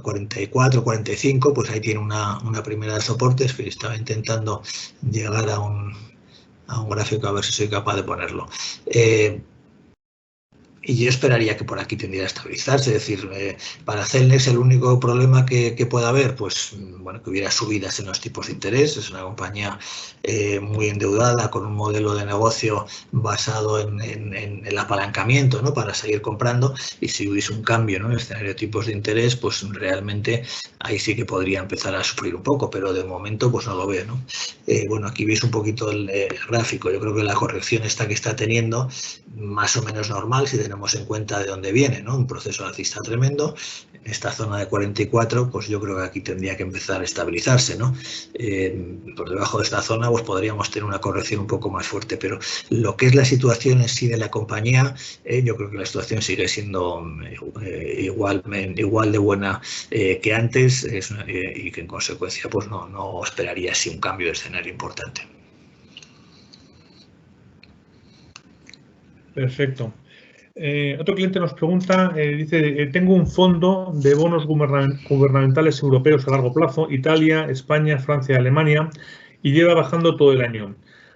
44, 45, pues ahí tiene una primera de soportes, que estaba intentando llegar a un gráfico a ver si soy capaz de ponerlo. Y yo esperaría que por aquí tendiera a estabilizarse. Es decir, para Celnex el único problema que pueda haber, pues bueno, que hubiera subidas en los tipos de interés. Es una compañía muy endeudada, con un modelo de negocio basado en el apalancamiento, ¿no?, para seguir comprando. Y si hubiese un cambio, ¿no?, en el escenario de tipos de interés, pues realmente ahí sí que podría empezar a sufrir un poco, pero de momento pues no lo veo, ¿no? Bueno, aquí veis un poquito el gráfico. Yo creo que la corrección esta que está teniendo, más o menos normal, si tenemos en cuenta de dónde viene, ¿no? Un proceso alcista tremendo. En esta zona de 44, pues yo creo que aquí tendría que empezar a estabilizarse, ¿no? Por debajo de esta zona, pues podríamos tener una corrección un poco más fuerte, pero lo que es la situación en sí de la compañía, yo creo que la situación sigue siendo igual de buena que antes, y que en consecuencia pues no esperaría así un cambio de escenario importante. Perfecto. Otro cliente nos pregunta, dice, tengo un fondo de bonos gubernamentales europeos a largo plazo, Italia, España, Francia, Alemania, y lleva bajando todo el año.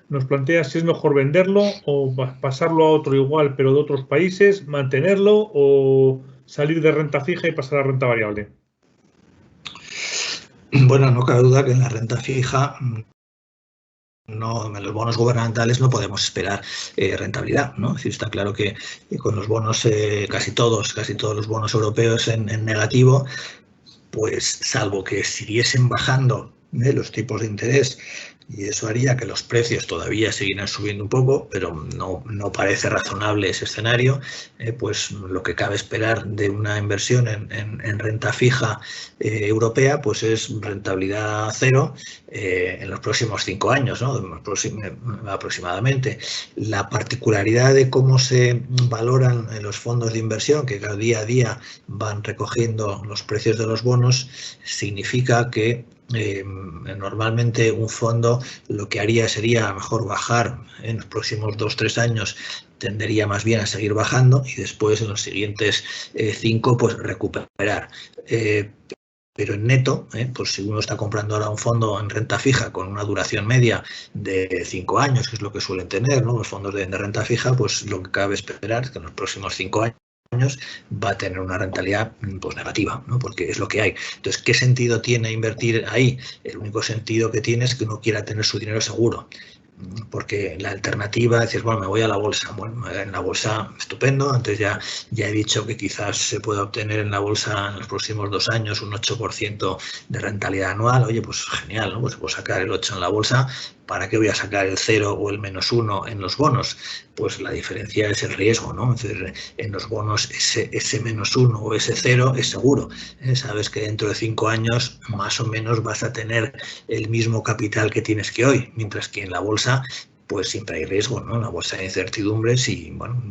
Nos plantea si es mejor venderlo o pasarlo a otro igual, pero de otros países, mantenerlo o salir de renta fija y pasar a renta variable. Bueno, no cabe duda que en la renta fija, no, en los bonos gubernamentales no podemos esperar rentabilidad, ¿no? Es decir, está claro que con los bonos, casi todos los bonos europeos en negativo, pues salvo que siguiesen bajando los tipos de interés, y eso haría que los precios todavía siguieran subiendo un poco, pero no parece razonable ese escenario, pues lo que cabe esperar de una inversión en renta fija europea, pues es rentabilidad cero en los próximos 5 años, ¿no?, aproximadamente. La particularidad de cómo se valoran los fondos de inversión, que cada día a día van recogiendo los precios de los bonos, significa que normalmente un fondo lo que haría sería a lo mejor bajar en los próximos 2-3 años, tendería más bien a seguir bajando y después en los siguientes 5 pues recuperar. Pero en neto, pues si uno está comprando ahora un fondo en renta fija con una duración media de 5 años, que es lo que suelen tener, ¿no?, los fondos de renta fija, pues lo que cabe esperar es que en los próximos 5 años va a tener una rentabilidad pues negativa, ¿no?, porque es lo que hay. Entonces, ¿qué sentido tiene invertir ahí? El único sentido que tiene es que uno quiera tener su dinero seguro, porque la alternativa es decir, bueno, me voy a la bolsa. Bueno, en la bolsa, estupendo. Antes ya he dicho que quizás se pueda obtener en la bolsa en los próximos 2 años un 8% de rentabilidad anual. Oye, pues genial, ¿no? Pues puedo sacar el 8 en la bolsa. ¿Para qué voy a sacar el 0 o el -1 en los bonos? Pues la diferencia es el riesgo, ¿no? Es decir, en los bonos ese -1 o ese 0 es seguro. Sabes que dentro de 5 años más o menos vas a tener el mismo capital que tienes que hoy, mientras que en la bolsa pues siempre hay riesgo, ¿no? En la bolsa hay incertidumbres y, bueno,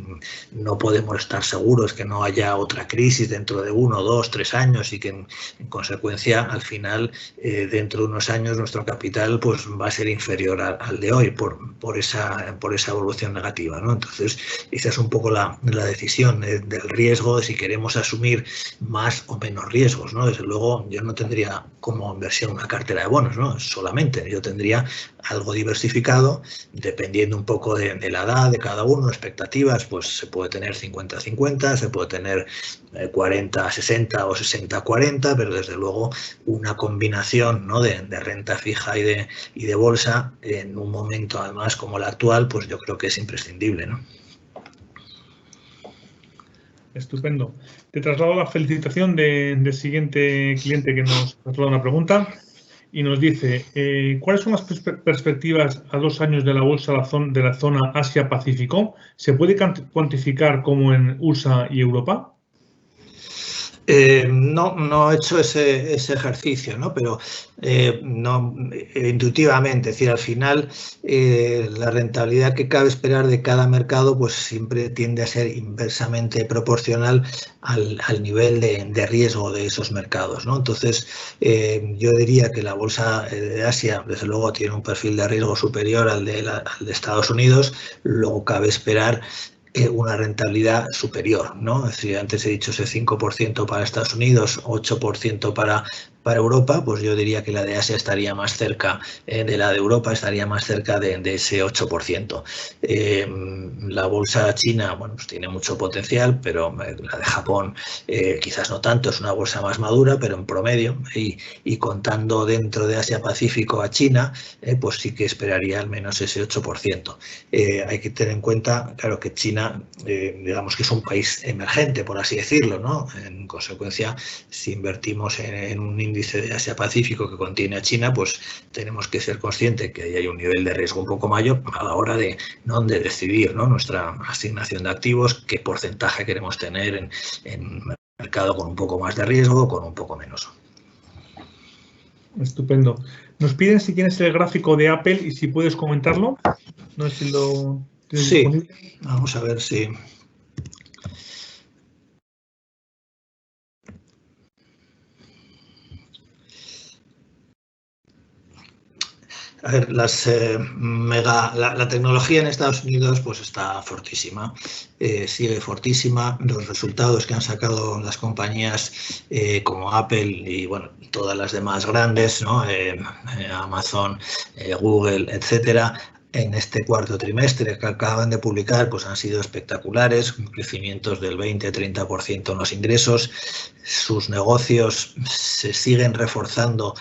no podemos estar seguros que no haya otra crisis dentro de 1, 2, 3 años y que, en consecuencia, al final, dentro de unos años, nuestro capital pues va a ser inferior al de hoy por esa evolución negativa, ¿no? Entonces, esa es un poco la decisión del riesgo, de si queremos asumir más o menos riesgos, ¿no? Desde luego, yo no tendría como inversión una cartera de bonos, ¿no? Solamente yo tendría algo diversificado, dependiendo un poco de la edad de cada uno, expectativas, pues se puede tener 50-50, se puede tener 40-60 o 60-40, pero desde luego una combinación, ¿no?, de renta fija y de bolsa en un momento además como el actual, pues yo creo que es imprescindible, ¿no? Estupendo. Te traslado la felicitación del siguiente cliente que nos traslada una pregunta y nos dice, ¿cuáles son las perspectivas a 2 años de la bolsa de la zona Asia-Pacífico? ¿Se puede cuantificar como en USA y Europa? No he hecho ese ejercicio, ¿no? Pero intuitivamente, es decir, al final la rentabilidad que cabe esperar de cada mercado pues siempre tiende a ser inversamente proporcional al nivel de riesgo de esos mercados, ¿no? Entonces, yo diría que la bolsa de Asia, desde luego, tiene un perfil de riesgo superior al de Estados Unidos. Luego cabe esperar una rentabilidad superior, ¿no? Es decir, antes he dicho ese 5% para Estados Unidos, 8% para Para Europa, pues yo diría que la de Asia estaría más cerca de la de Europa, estaría más cerca de ese 8%. La bolsa china, bueno, pues tiene mucho potencial, pero la de Japón quizás no tanto, es una bolsa más madura, pero en promedio, y contando dentro de Asia-Pacífico a China, pues sí que esperaría al menos ese 8%. Hay que tener en cuenta, claro, que China, digamos que es un país emergente, por así decirlo, ¿no? En consecuencia, si invertimos en un índice de Asia-Pacífico que contiene a China, pues tenemos que ser conscientes que ahí hay un nivel de riesgo un poco mayor a la hora de decidir, ¿no?, nuestra asignación de activos, qué porcentaje queremos tener en mercado con un poco más de riesgo o con un poco menos. Estupendo. Nos piden si tienes el gráfico de Apple y si puedes comentarlo. No sé si lo tienes disponible. Vamos a ver si... A ver, la tecnología en Estados Unidos pues está fortísima, sigue fortísima. Los resultados que han sacado las compañías como Apple y bueno, todas las demás grandes, ¿no? Amazon, Google, etcétera, en este cuarto trimestre que acaban de publicar, pues han sido espectaculares, crecimientos del 20-30% en los ingresos. Sus negocios se siguen reforzando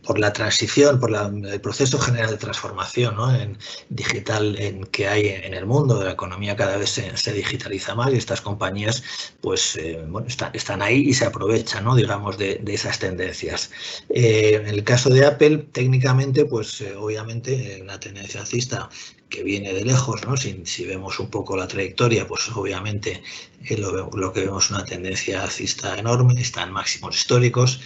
por la transición, por el proceso general de transformación, ¿no?, en digital que hay en el mundo. La economía cada vez se digitaliza más y estas compañías pues bueno, están ahí y se aprovechan, ¿no?, digamos, de esas tendencias. En el caso de Apple, técnicamente, pues obviamente una tendencia alcista que viene de lejos, ¿no? Si vemos un poco la trayectoria, pues obviamente lo que vemos es una tendencia alcista enorme, está en máximos históricos.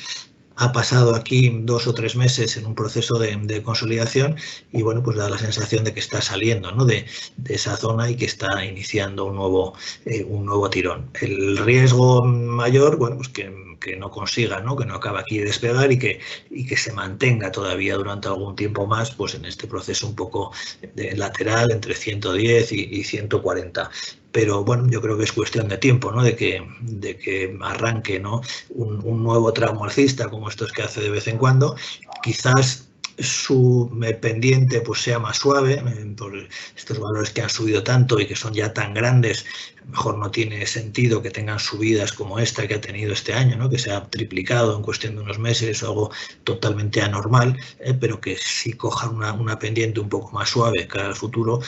Ha pasado aquí 2 o 3 meses en un proceso de consolidación y bueno, pues da la sensación de que está saliendo, ¿no?, de esa zona y que está iniciando un nuevo tirón. El riesgo mayor, bueno, pues que no consiga, ¿no?, que no acabe aquí de despegar y que se mantenga todavía durante algún tiempo más, pues en este proceso un poco de lateral entre 110 y 140. Pero bueno, yo creo que es cuestión de tiempo, ¿no?, de que arranque, ¿no?, un nuevo tramo alcista como estos que hace de vez en cuando. Quizás su pendiente pues sea más suave, por estos valores que han subido tanto y que son ya tan grandes. Mejor no tiene sentido que tengan subidas como esta que ha tenido este año, ¿no?, que se ha triplicado en cuestión de unos meses, o algo totalmente anormal, pero que si cojan una pendiente un poco más suave cara al futuro,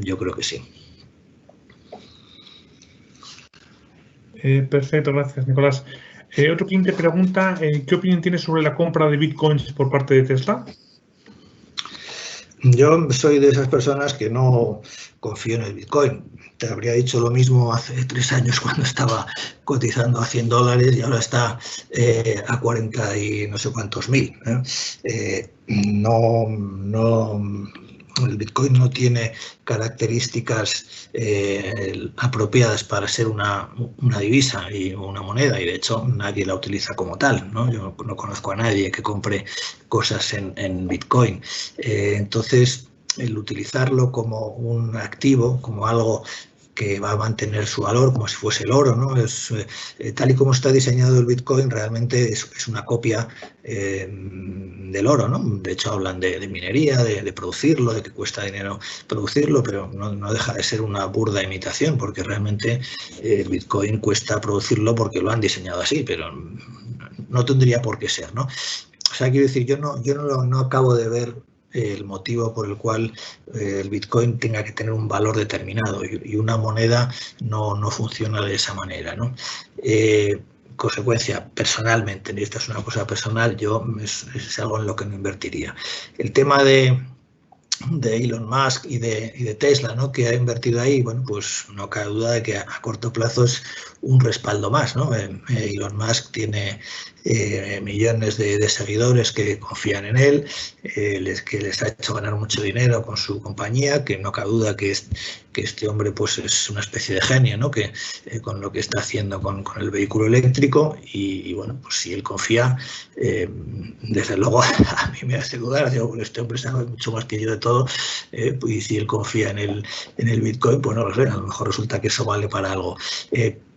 yo creo que sí. Perfecto, gracias, Nicolás. Otro cliente pregunta, ¿qué opinión tienes sobre la compra de bitcoins por parte de Tesla? Yo soy de esas personas que no confío en el Bitcoin. Te habría dicho lo mismo hace 3 años cuando estaba cotizando a $100 y ahora está a 40 y no sé cuántos mil. El Bitcoin no tiene características apropiadas para ser una divisa y una moneda, y de hecho nadie la utiliza como tal, ¿no? Yo no conozco a nadie que compre cosas en Bitcoin. Entonces, el utilizarlo como un activo, como algo que va a mantener su valor, como si fuese el oro, ¿no? Tal y como está diseñado el Bitcoin, realmente es una copia del oro, ¿no? De hecho, hablan de minería, de producirlo, de que cuesta dinero producirlo, pero no deja de ser una burda imitación, porque realmente el Bitcoin cuesta producirlo porque lo han diseñado así, pero no tendría por qué ser, ¿no? O sea, quiero decir, yo no acabo de ver el motivo por el cual el Bitcoin tenga que tener un valor determinado, y una moneda no funciona de esa manera, ¿no? Consecuencia, personalmente, y esta es una cosa personal, yo es algo en lo que no invertiría. El tema de Elon Musk y de Tesla, ¿no?, que ha invertido ahí, bueno, pues no cabe duda de que a corto plazo es un respaldo más, ¿no? Elon Musk tiene millones de seguidores que confían en él, que les ha hecho ganar mucho dinero con su compañía, que no cabe duda que este hombre pues es una especie de genio, ¿no?, que con lo que está haciendo con el vehículo eléctrico, y bueno, pues si él confía, desde luego a mí me hace dudar. Digo, pues este hombre sabe mucho más que yo de todo, y si él confía en el Bitcoin, pues no lo sé, a lo mejor resulta que eso vale para algo.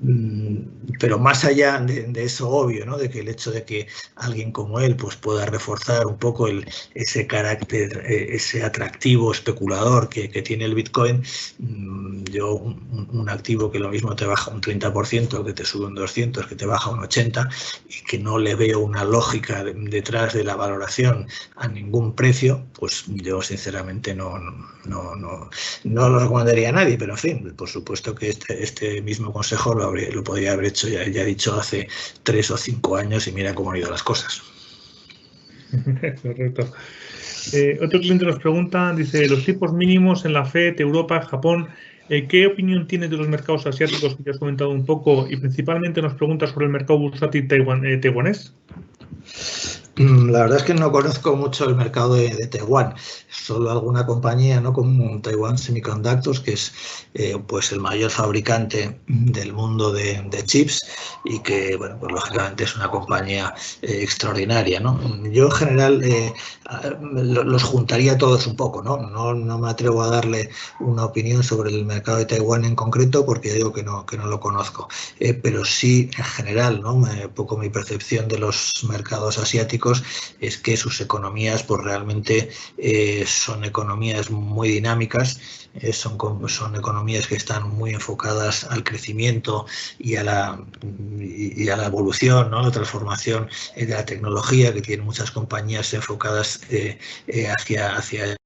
Pero más allá de eso obvio, ¿no? De que el hecho de que alguien como él pues, pueda reforzar un poco ese carácter, ese atractivo especulador que tiene el Bitcoin, yo un activo que lo mismo te baja un 30%, que te sube un 200%, que te baja un 80%, y que no le veo una lógica detrás de la valoración a ningún precio, pues yo sinceramente no lo recomendaría a nadie, pero en fin, por supuesto que este mismo consejo lo podría haber hecho, ya dicho, hace 3 o 5 años y mira cómo han ido las cosas. Correcto. Otro cliente nos pregunta, dice, los tipos mínimos en la FED, Europa, Japón, ¿qué opinión tienes de los mercados asiáticos que ya has comentado un poco? Y principalmente nos pregunta sobre el mercado bursátil taiwanés. La verdad es que no conozco mucho el mercado de Taiwán, solo alguna compañía, ¿no? Como Taiwan Semiconductors, que es pues el mayor fabricante del mundo de chips y que, bueno, pues lógicamente es una compañía extraordinaria, ¿no? Yo en general los juntaría todos un poco, ¿no? No me atrevo a darle una opinión sobre el mercado de Taiwán en concreto porque digo que no lo conozco, pero sí en general, ¿no? Un poco mi percepción de los mercados asiáticos es que sus economías pues realmente son economías muy dinámicas, son economías que están muy enfocadas al crecimiento y a la evolución, ¿no? La transformación de la tecnología, que tienen muchas compañías enfocadas hacia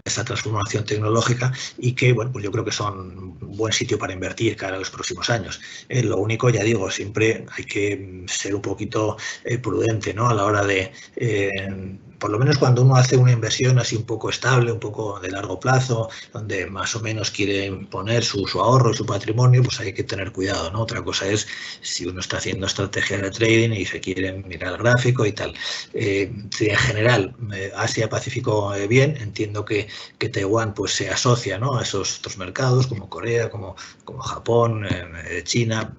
esa transformación tecnológica y que, bueno, pues yo creo que son un buen sitio para invertir cara a los próximos años. Lo único, ya digo, siempre hay que ser un poquito prudente, ¿no? A la hora de, por lo menos cuando uno hace una inversión así un poco estable, un poco de largo plazo, donde más o menos quiere poner su ahorro y su patrimonio, pues hay que tener cuidado, ¿no? Otra cosa es si uno está haciendo estrategia de trading y se quiere mirar el gráfico y tal. Si en general Asia-Pacífico bien, entiendo que Taiwán pues se asocia, ¿no? A esos otros mercados como Corea, como Japón, China,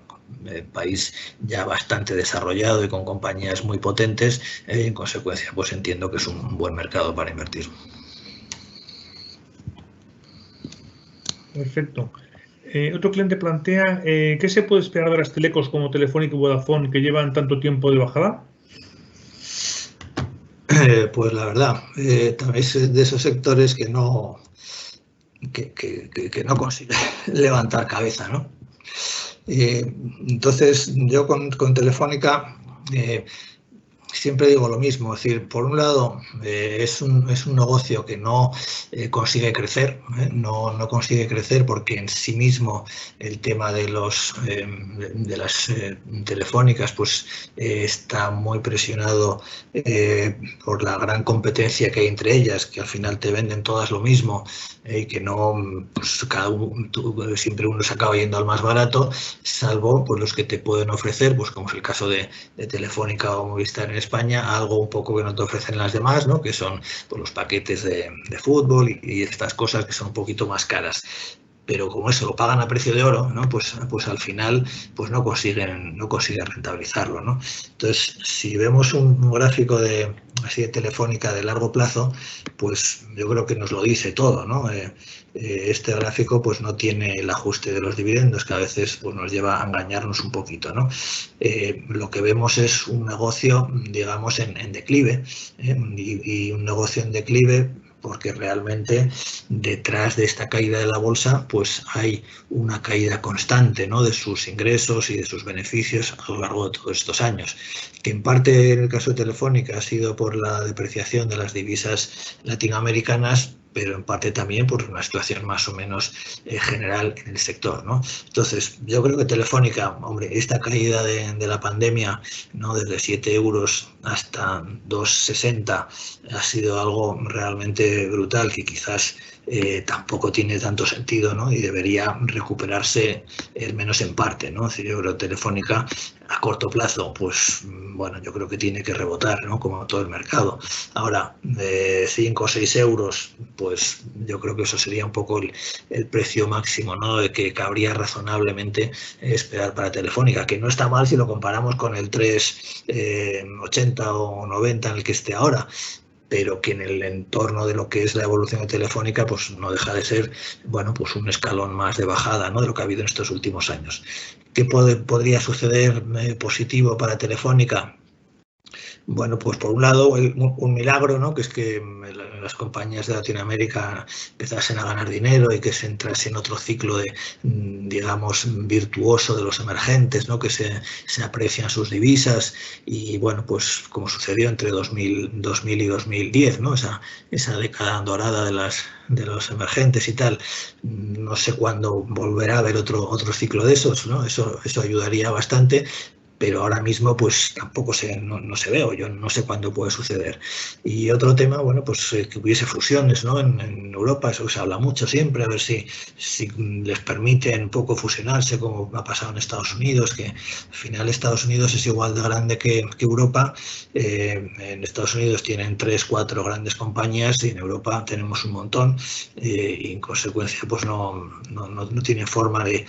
país ya bastante desarrollado y con compañías muy potentes, en consecuencia pues entiendo que es un buen mercado para invertir. Perfecto. Otro cliente plantea, ¿qué se puede esperar de las telecos como Telefónica y Vodafone que llevan tanto tiempo de bajada? Pues la verdad, es de esos sectores que no consigue levantar cabeza, ¿no? Entonces, yo con Telefónica siempre digo lo mismo, es decir, por un lado es un negocio que no consigue crecer, no consigue crecer porque en sí mismo el tema de las telefónicas pues está muy presionado por la gran competencia que hay entre ellas, que al final te venden todas lo mismo y que no, pues siempre uno se acaba yendo al más barato, salvo pues los que te pueden ofrecer, pues como es el caso de Telefónica o Movistar en España, algo un poco que no te ofrecen las demás, ¿no? Que son pues, los paquetes de fútbol y estas cosas que son un poquito más caras. Pero como eso lo pagan a precio de oro, ¿no? Pues al final pues no consiguen rentabilizarlo, ¿no? Entonces, si vemos un gráfico así de Telefónica de largo plazo, pues yo creo que nos lo dice todo, ¿no? Este gráfico pues no tiene el ajuste de los dividendos, que a veces pues, nos lleva a engañarnos un poquito, ¿no? Lo que vemos es un negocio, digamos, en declive, y un negocio en declive porque realmente detrás de esta caída de la bolsa pues hay una caída constante, ¿no? De sus ingresos y de sus beneficios a lo largo de todos estos años, que en parte en el caso de Telefónica ha sido por la depreciación de las divisas latinoamericanas, pero en parte también por una situación más o menos general en el sector, ¿no? Entonces, yo creo que Telefónica, hombre, esta caída de la pandemia, ¿no? Desde 7 euros hasta 2,60 ha sido algo realmente brutal que quizás tampoco tiene tanto sentido, ¿no? Y debería recuperarse al menos en parte, ¿no? Es decir, yo creo que Telefónica a corto plazo, pues bueno, yo creo que tiene que rebotar, ¿no? Como todo el mercado. Ahora, de 5 o 6 euros, pues yo creo que eso sería un poco el precio máximo, ¿no? De que cabría razonablemente esperar para Telefónica, que no está mal si lo comparamos con el 3,80 o 90 en el que esté ahora. pero que en el entorno de lo que es la evolución de Telefónica, pues no deja de ser, bueno, pues un escalón más de bajada, ¿no?, de lo que ha habido en estos últimos años. ¿Qué podría suceder positivo para Telefónica? Bueno, pues por un lado un milagro, ¿no?, que es que las compañías de Latinoamérica empezasen a ganar dinero y que se entrase en otro ciclo de, digamos, virtuoso de los emergentes, ¿no?, que se aprecian sus divisas y, bueno, pues como sucedió entre 2000 y 2010, ¿no?, esa década dorada de los emergentes y tal. No sé cuándo volverá a haber otro ciclo de esos, ¿no? Eso ayudaría bastante. Pero ahora mismo pues tampoco no se ve, o yo no sé cuándo puede suceder. Y otro tema, bueno, pues que hubiese fusiones, ¿no?, en Europa, eso se habla mucho siempre, a ver si les permiten un poco fusionarse, como ha pasado en Estados Unidos, que al final Estados Unidos es igual de grande que Europa. En Estados Unidos tienen 3, 4 grandes compañías y en Europa tenemos un montón, y en consecuencia pues no tienen forma de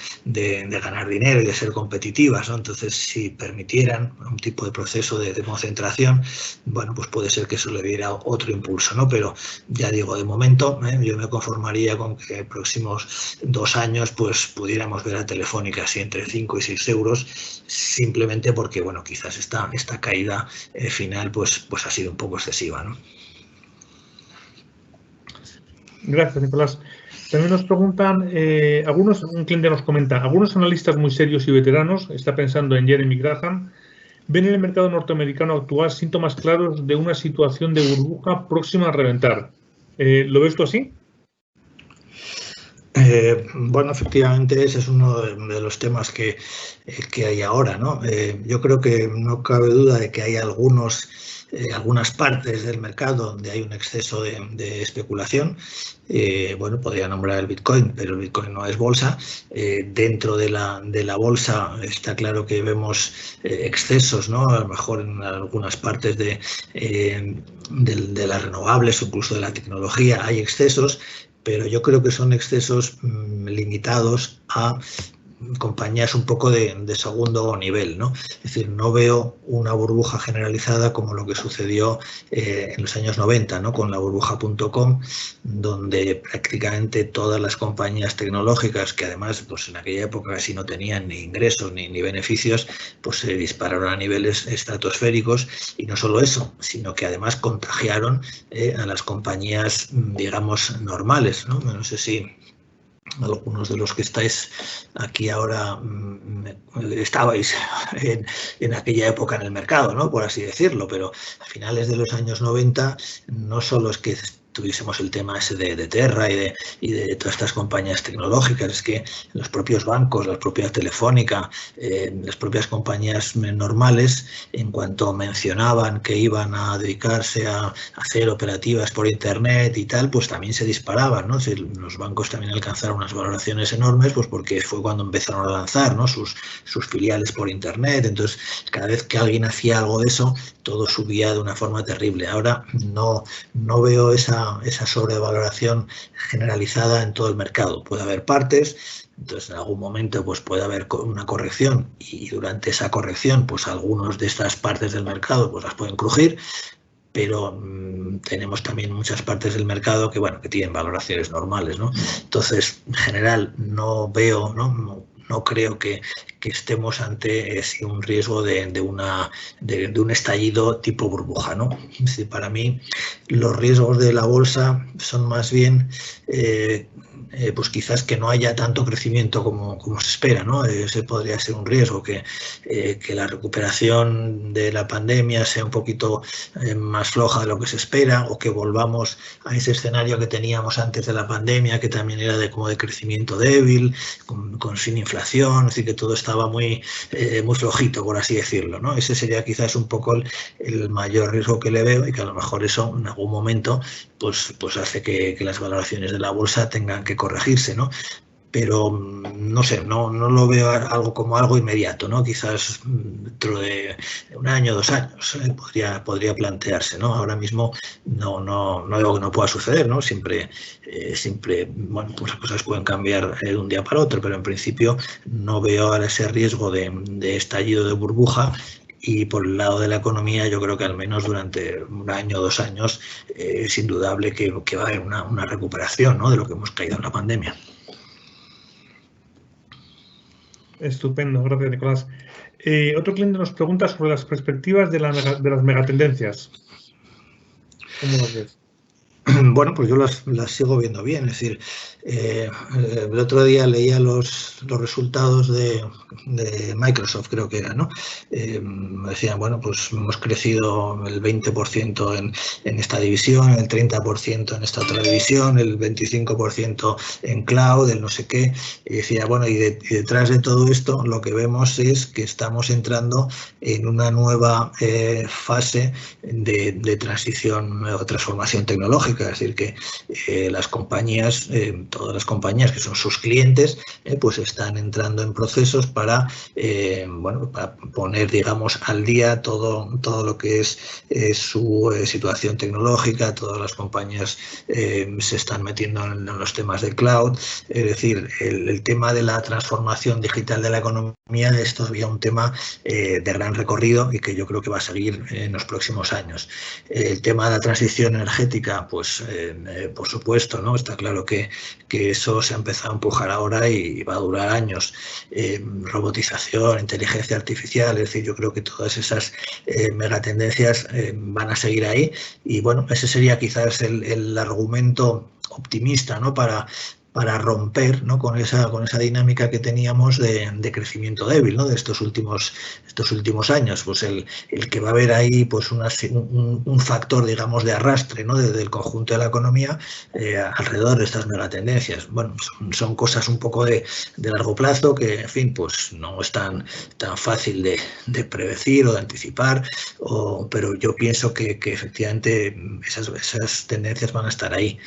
ganar dinero y de ser competitivas, ¿no? Entonces, si permitieran un tipo de proceso de concentración, bueno, pues puede ser que eso le diera otro impulso, ¿no? Pero ya digo, de momento yo me conformaría con que en próximos 2 años pues pudiéramos ver a Telefónica así entre 5 y 6 euros, simplemente porque, bueno, quizás esta caída final pues ha sido un poco excesiva, ¿no? Gracias, Nicolás. También nos preguntan, un cliente nos comenta, algunos analistas muy serios y veteranos, está pensando en Jeremy Graham, ven en el mercado norteamericano actual síntomas claros de una situación de burbuja próxima a reventar. ¿Lo ves tú así? Bueno, efectivamente ese es uno de los temas que hay ahora, ¿no? Yo creo que no cabe duda de que hay algunas partes del mercado donde hay un exceso de especulación. Bueno, podría nombrar el Bitcoin, pero el Bitcoin no es bolsa. Dentro de la bolsa está claro que vemos excesos, ¿no? A lo mejor en algunas partes de las renovables, incluso de la tecnología, hay excesos, pero yo creo que son excesos limitados a compañías un poco de segundo nivel, ¿no? Es decir, no veo una burbuja generalizada como lo que sucedió en los años 90, ¿no?, con la burbuja.com, donde prácticamente todas las compañías tecnológicas, que además pues en aquella época casi no tenían ni ingresos ni beneficios, pues se dispararon a niveles estratosféricos. Y no solo eso, sino que además contagiaron a las compañías, digamos, normales, ¿no? No sé si algunos de los que estáis aquí ahora estabais en aquella época en el mercado, ¿no?, por así decirlo, pero a finales de los años 90 no solo es que tuviésemos el tema ese de Terra y de todas estas compañías tecnológicas, es que los propios bancos, la propia Telefónica, las propias compañías normales, en cuanto mencionaban que iban a dedicarse a hacer operativas por Internet y tal, pues también se disparaban, ¿no? Los bancos también alcanzaron unas valoraciones enormes, pues porque fue cuando empezaron a lanzar, ¿no?, sus filiales por Internet. Entonces, cada vez que alguien hacía algo de eso, todo subía de una forma terrible. Ahora no veo esa sobrevaloración generalizada en todo el mercado. Puede haber partes, entonces en algún momento pues puede haber una corrección y durante esa corrección pues algunos de estas partes del mercado pues las pueden crujir, pero tenemos también muchas partes del mercado que, bueno, que tienen valoraciones normales, ¿no? Entonces, en general, no creo que estemos ante un riesgo de un estallido tipo burbuja, ¿no? Es decir, para mí los riesgos de la bolsa son más bien pues quizás que no haya tanto crecimiento como se espera, ¿no? Ese podría ser un riesgo, que la recuperación de la pandemia sea un poquito más floja de lo que se espera, o que volvamos a ese escenario que teníamos antes de la pandemia, que también era de crecimiento débil, sin inflación, es decir, que todo estaba muy flojito, por así decirlo, ¿no? Ese sería quizás un poco el mayor riesgo que le veo, y que a lo mejor eso en algún momento pues hace que las valoraciones de la bolsa tengan que corregirse, ¿no? Pero no sé, no lo veo algo inmediato, ¿no? Quizás dentro de 1 año, 2 años podría plantearse, ¿no? Ahora mismo no digo que no pueda suceder, ¿no? Siempre, bueno, pues las cosas pueden cambiar de un día para otro, pero en principio no veo ahora ese riesgo de estallido de burbuja. Y por el lado de la economía, yo creo que al menos durante 1 año o 2 años es indudable que va a haber una recuperación, ¿no?, de lo que hemos caído en la pandemia. Estupendo, gracias, Nicolás. Otro cliente nos pregunta sobre las perspectivas de las megatendencias. ¿Cómo las ves? Bueno, pues yo las sigo viendo bien. Es decir, el otro día leía los resultados de Microsoft, creo que era, ¿no? Decían, bueno, pues hemos crecido el 20% en esta división, el 30% en esta otra división, el 25% en cloud, el no sé qué. Y decía, bueno, y detrás de todo esto lo que vemos es que estamos entrando en una nueva fase de transición o transformación tecnológica. Es decir, que las compañías, todas las compañías que son sus clientes, pues están entrando en procesos para, bueno, para poner, digamos, al día todo lo que es su situación tecnológica. Todas las compañías se están metiendo en los temas de cloud. Es decir, el tema de la transformación digital de la economía es todavía un tema de gran recorrido y que yo creo que va a seguir en los próximos años. El tema de la transición energética, pues por supuesto, ¿no? Está claro que eso se ha empezado a empujar ahora y va a durar años. Robotización, inteligencia artificial, es decir, yo creo que todas esas megatendencias van a seguir ahí. Y bueno, ese sería quizás el argumento optimista, ¿no?, para romper, ¿no?, con esa dinámica que teníamos de crecimiento débil, ¿no?, de estos últimos años. Pues el que va a haber ahí pues un factor, digamos, de arrastre, ¿no?, del conjunto de la economía alrededor de estas megatendencias. Bueno, son cosas un poco de largo plazo que, en fin, pues no es tan fácil de predecir o de anticipar, pero yo pienso que efectivamente esas tendencias van a estar ahí.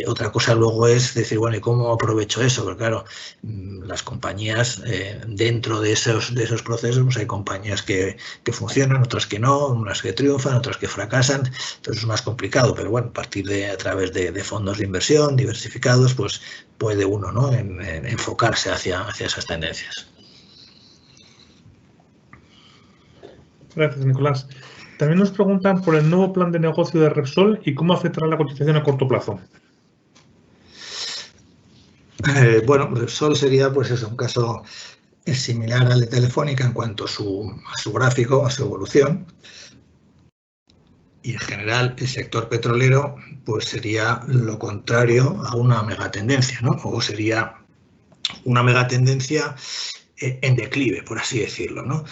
Otra cosa luego es decir, bueno, ¿y cómo aprovecho eso? Porque claro, las compañías dentro de esos procesos, pues hay compañías que funcionan, otras que no, unas que triunfan, otras que fracasan. Entonces es más complicado, pero bueno, a través de fondos de inversión diversificados, pues puede uno, ¿no?, enfocarse hacia esas tendencias. Gracias, Nicolás. También nos preguntan por el nuevo plan de negocio de Repsol y cómo afectará la cotización a corto plazo. Bueno, Repsol sería, pues eso, un caso similar al de Telefónica en cuanto a su gráfico, a su evolución. Y en general el sector petrolero pues sería lo contrario a una megatendencia, ¿no? O sería una megatendencia en declive, por así decirlo, ¿no?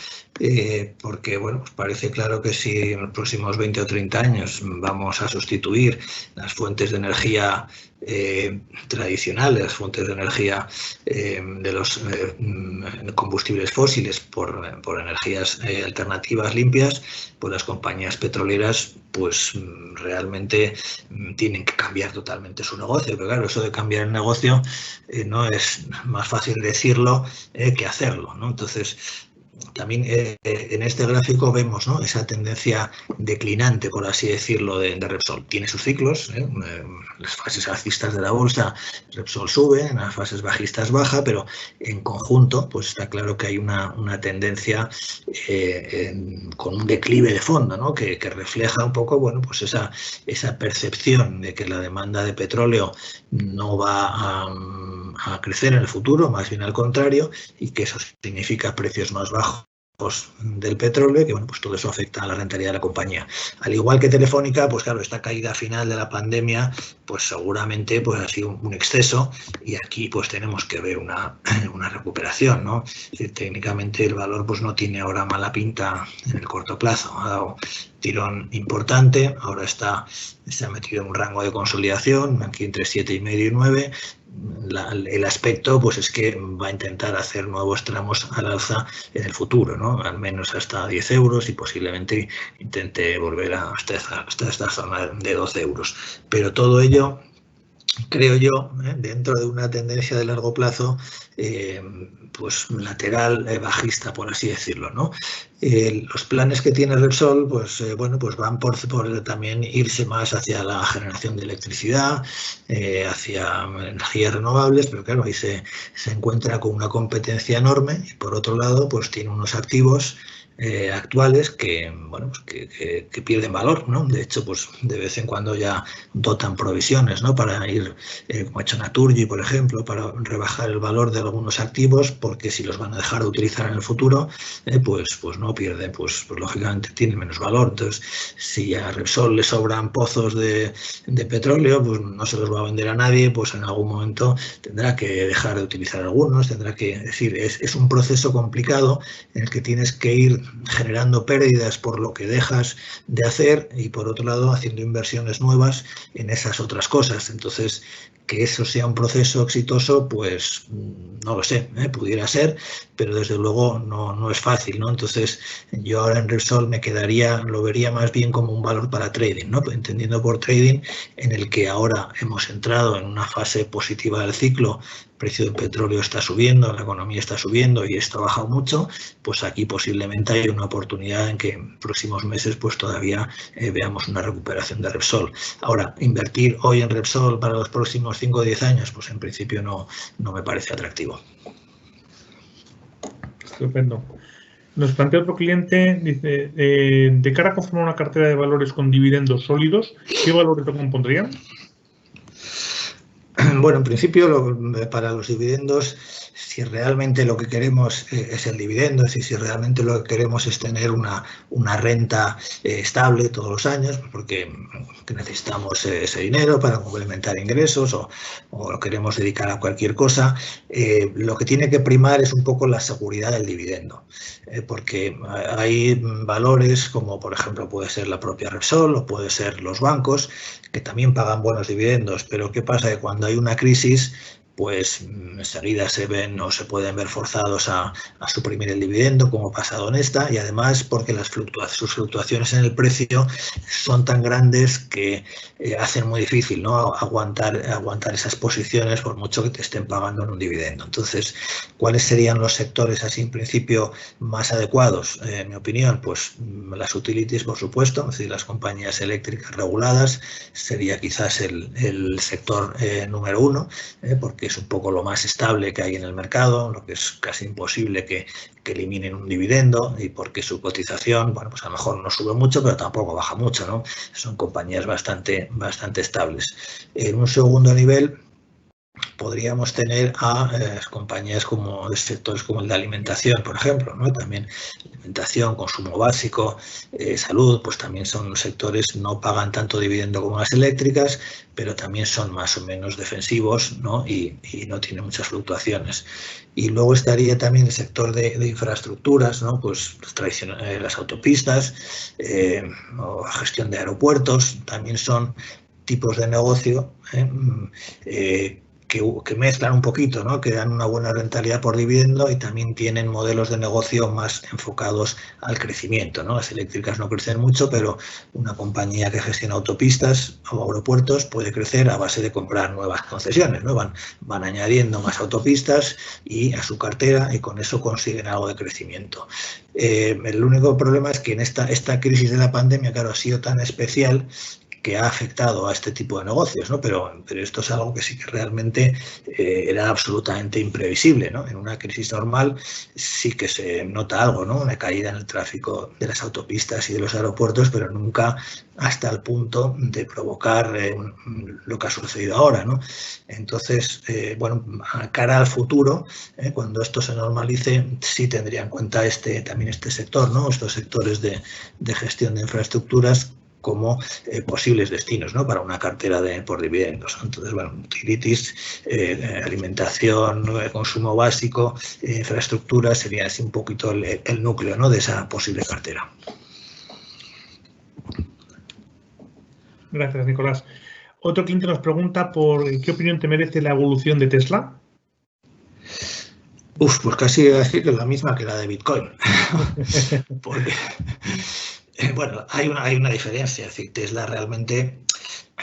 Porque, bueno, pues parece claro que si en los próximos 20 o 30 años vamos a sustituir las fuentes de energía tradicionales, las fuentes de energía de los combustibles fósiles por energías alternativas limpias, pues las compañías petroleras pues realmente tienen que cambiar totalmente su negocio. Pero claro, eso de cambiar el negocio no es más fácil decirlo que hacerlo, ¿no? Entonces, también en este gráfico vemos, ¿no?, esa tendencia declinante, por así decirlo, de Repsol. Tiene sus ciclos, las fases alcistas de la bolsa, Repsol sube, en las fases bajistas baja, pero en conjunto pues está claro que hay una tendencia con un declive de fondo, ¿no?, que refleja un poco, bueno, pues esa percepción de que la demanda de petróleo no va a crecer en el futuro, más bien al contrario, y que eso significa precios más bajos del petróleo, que bueno, pues todo eso afecta a la rentabilidad de la compañía. Al igual que Telefónica, pues claro, esta caída final de la pandemia, pues seguramente pues ha sido un exceso, y aquí pues tenemos que ver una recuperación, ¿no? Es decir, técnicamente el valor pues no tiene ahora mala pinta en el corto plazo, ha dado tirón importante, ahora se ha metido en un rango de consolidación, aquí entre 7,5 y 9. El aspecto pues es que va a intentar hacer nuevos tramos al alza en el futuro, ¿no?, al menos hasta 10 euros, y posiblemente intente volver hasta esta zona de 12 euros. Pero todo ello, creo yo, dentro de una tendencia de largo plazo, pues lateral, bajista, por así decirlo, ¿no? Los planes que tiene Repsol, pues bueno, pues van por también irse más hacia la generación de electricidad, hacia energías renovables, pero claro, ahí se encuentra con una competencia enorme, y por otro lado, pues tiene unos activos actuales que, bueno, pues que pierden valor, ¿no? De hecho, pues de vez en cuando ya dotan provisiones, ¿no? Para ir, como ha hecho Naturgy, por ejemplo, para rebajar el valor de algunos activos, porque si los van a dejar de utilizar en el futuro, pues no pierden, pues lógicamente tienen menos valor. Entonces, si a Repsol le sobran pozos de petróleo, pues no se los va a vender a nadie, pues en algún momento tendrá que dejar de utilizar algunos, tendrá que, es decir, es un proceso complicado en el que tienes que ir generando pérdidas por lo que dejas de hacer y por otro lado haciendo inversiones nuevas en esas otras cosas. Entonces, que eso sea un proceso exitoso, pues no lo sé, pudiera ser, pero desde luego no es fácil, ¿no? Entonces, yo ahora en Repsol lo vería más bien como un valor para trading, ¿no? Entendiendo por trading en el que ahora hemos entrado en una fase positiva del ciclo, el precio del petróleo está subiendo, la economía está subiendo y esto ha bajado mucho, pues aquí posiblemente hay una oportunidad en que en próximos meses pues todavía veamos una recuperación de Repsol. Ahora, invertir hoy en Repsol para los próximos 5 o 10 años, pues en principio no me parece atractivo. Estupendo. Nos plantea otro cliente, dice, de cara a conformar una cartera de valores con dividendos sólidos, ¿qué valores lo compondrían? Bueno, en principio, para los dividendos, si realmente lo que queremos es el dividendo, es decir, si realmente lo que queremos es tener una renta estable todos los años, porque necesitamos ese dinero para complementar ingresos o lo queremos dedicar a cualquier cosa, lo que tiene que primar es un poco la seguridad del dividendo, porque hay valores como, por ejemplo, puede ser la propia Repsol o puede ser los bancos, que también pagan buenos dividendos, pero ¿qué pasa? Que cuando hay una crisis, pues enseguida se ven o se pueden ver forzados a suprimir el dividendo, como ha pasado en esta, y además porque sus fluctuaciones en el precio son tan grandes que hacen muy difícil, ¿no? aguantar esas posiciones por mucho que te estén pagando en un dividendo. Entonces, ¿cuáles serían los sectores así en principio más adecuados? En mi opinión, pues las utilities, por supuesto, es decir, las compañías eléctricas reguladas sería quizás el sector número uno, porque es un poco lo más estable que hay en el mercado, lo que es casi imposible que eliminen un dividendo y porque su cotización, bueno, pues a lo mejor no sube mucho, pero tampoco baja mucho, ¿no? Son compañías bastante estables. En un segundo nivel, podríamos tener a compañías como sectores como el de alimentación, por ejemplo, ¿no? También alimentación, consumo básico, salud, pues también son sectores, no pagan tanto dividendo como las eléctricas, pero también son más o menos defensivos, ¿no? Y no tienen muchas fluctuaciones. Y luego estaría también el sector de infraestructuras, ¿no? Pues las autopistas o la gestión de aeropuertos, también son tipos de negocio que mezclan un poquito, ¿no? Que dan una buena rentabilidad por dividendo y también tienen modelos de negocio más enfocados al crecimiento, ¿no? Las eléctricas no crecen mucho, pero una compañía que gestiona autopistas o aeropuertos puede crecer a base de comprar nuevas concesiones, ¿no? Van añadiendo más autopistas y a su cartera y con eso consiguen algo de crecimiento. El único problema es que en esta crisis de la pandemia, claro, ha sido tan especial que ha afectado a este tipo de negocios, ¿no? Pero esto es algo que sí que realmente era absolutamente imprevisible, ¿no? En una crisis normal sí que se nota algo, ¿no? Una caída en el tráfico de las autopistas y de los aeropuertos, pero nunca hasta el punto de provocar lo que ha sucedido ahora, ¿no? Entonces, bueno, a cara al futuro, cuando esto se normalice, sí tendría en cuenta también este sector, ¿no? Estos sectores de gestión de infraestructuras como posibles destinos, ¿no? Para una cartera por dividendos. Entonces, bueno, utilities, alimentación, consumo básico, infraestructura, sería así un poquito el núcleo, ¿no? De esa posible cartera. Gracias, Nicolás. Otro cliente nos pregunta por qué opinión te merece la evolución de Tesla. Pues casi iba a decir que es la misma que la de Bitcoin. Porque, bueno, hay una diferencia. Es decir, Tesla realmente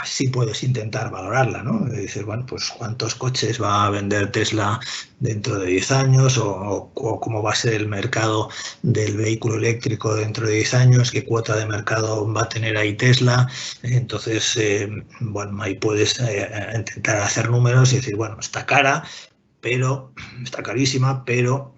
sí puedes intentar valorarla, ¿no? Dices, bueno, pues cuántos coches va a vender Tesla dentro de 10 años o cómo va a ser el mercado del vehículo eléctrico dentro de 10 años, qué cuota de mercado va a tener ahí Tesla. Entonces, bueno, ahí puedes intentar hacer números y decir, bueno, está carísima, pero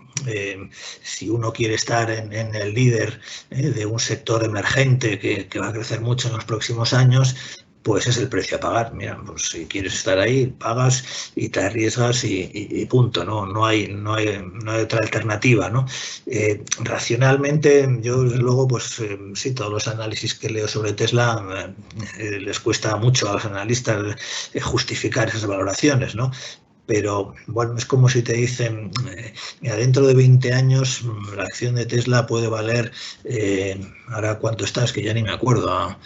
si uno quiere estar en el líder de un sector emergente que va a crecer mucho en los próximos años, pues es el precio a pagar. Mira, pues si quieres estar ahí, pagas y te arriesgas y punto, ¿no? No hay otra alternativa, ¿no? Racionalmente, yo desde luego, pues sí, todos los análisis que leo sobre Tesla les cuesta mucho a los analistas justificar esas valoraciones, ¿no? Pero bueno, es como si te dicen, mira, dentro de 20 años la acción de Tesla puede valer, ahora cuánto está, es que ya ni me acuerdo,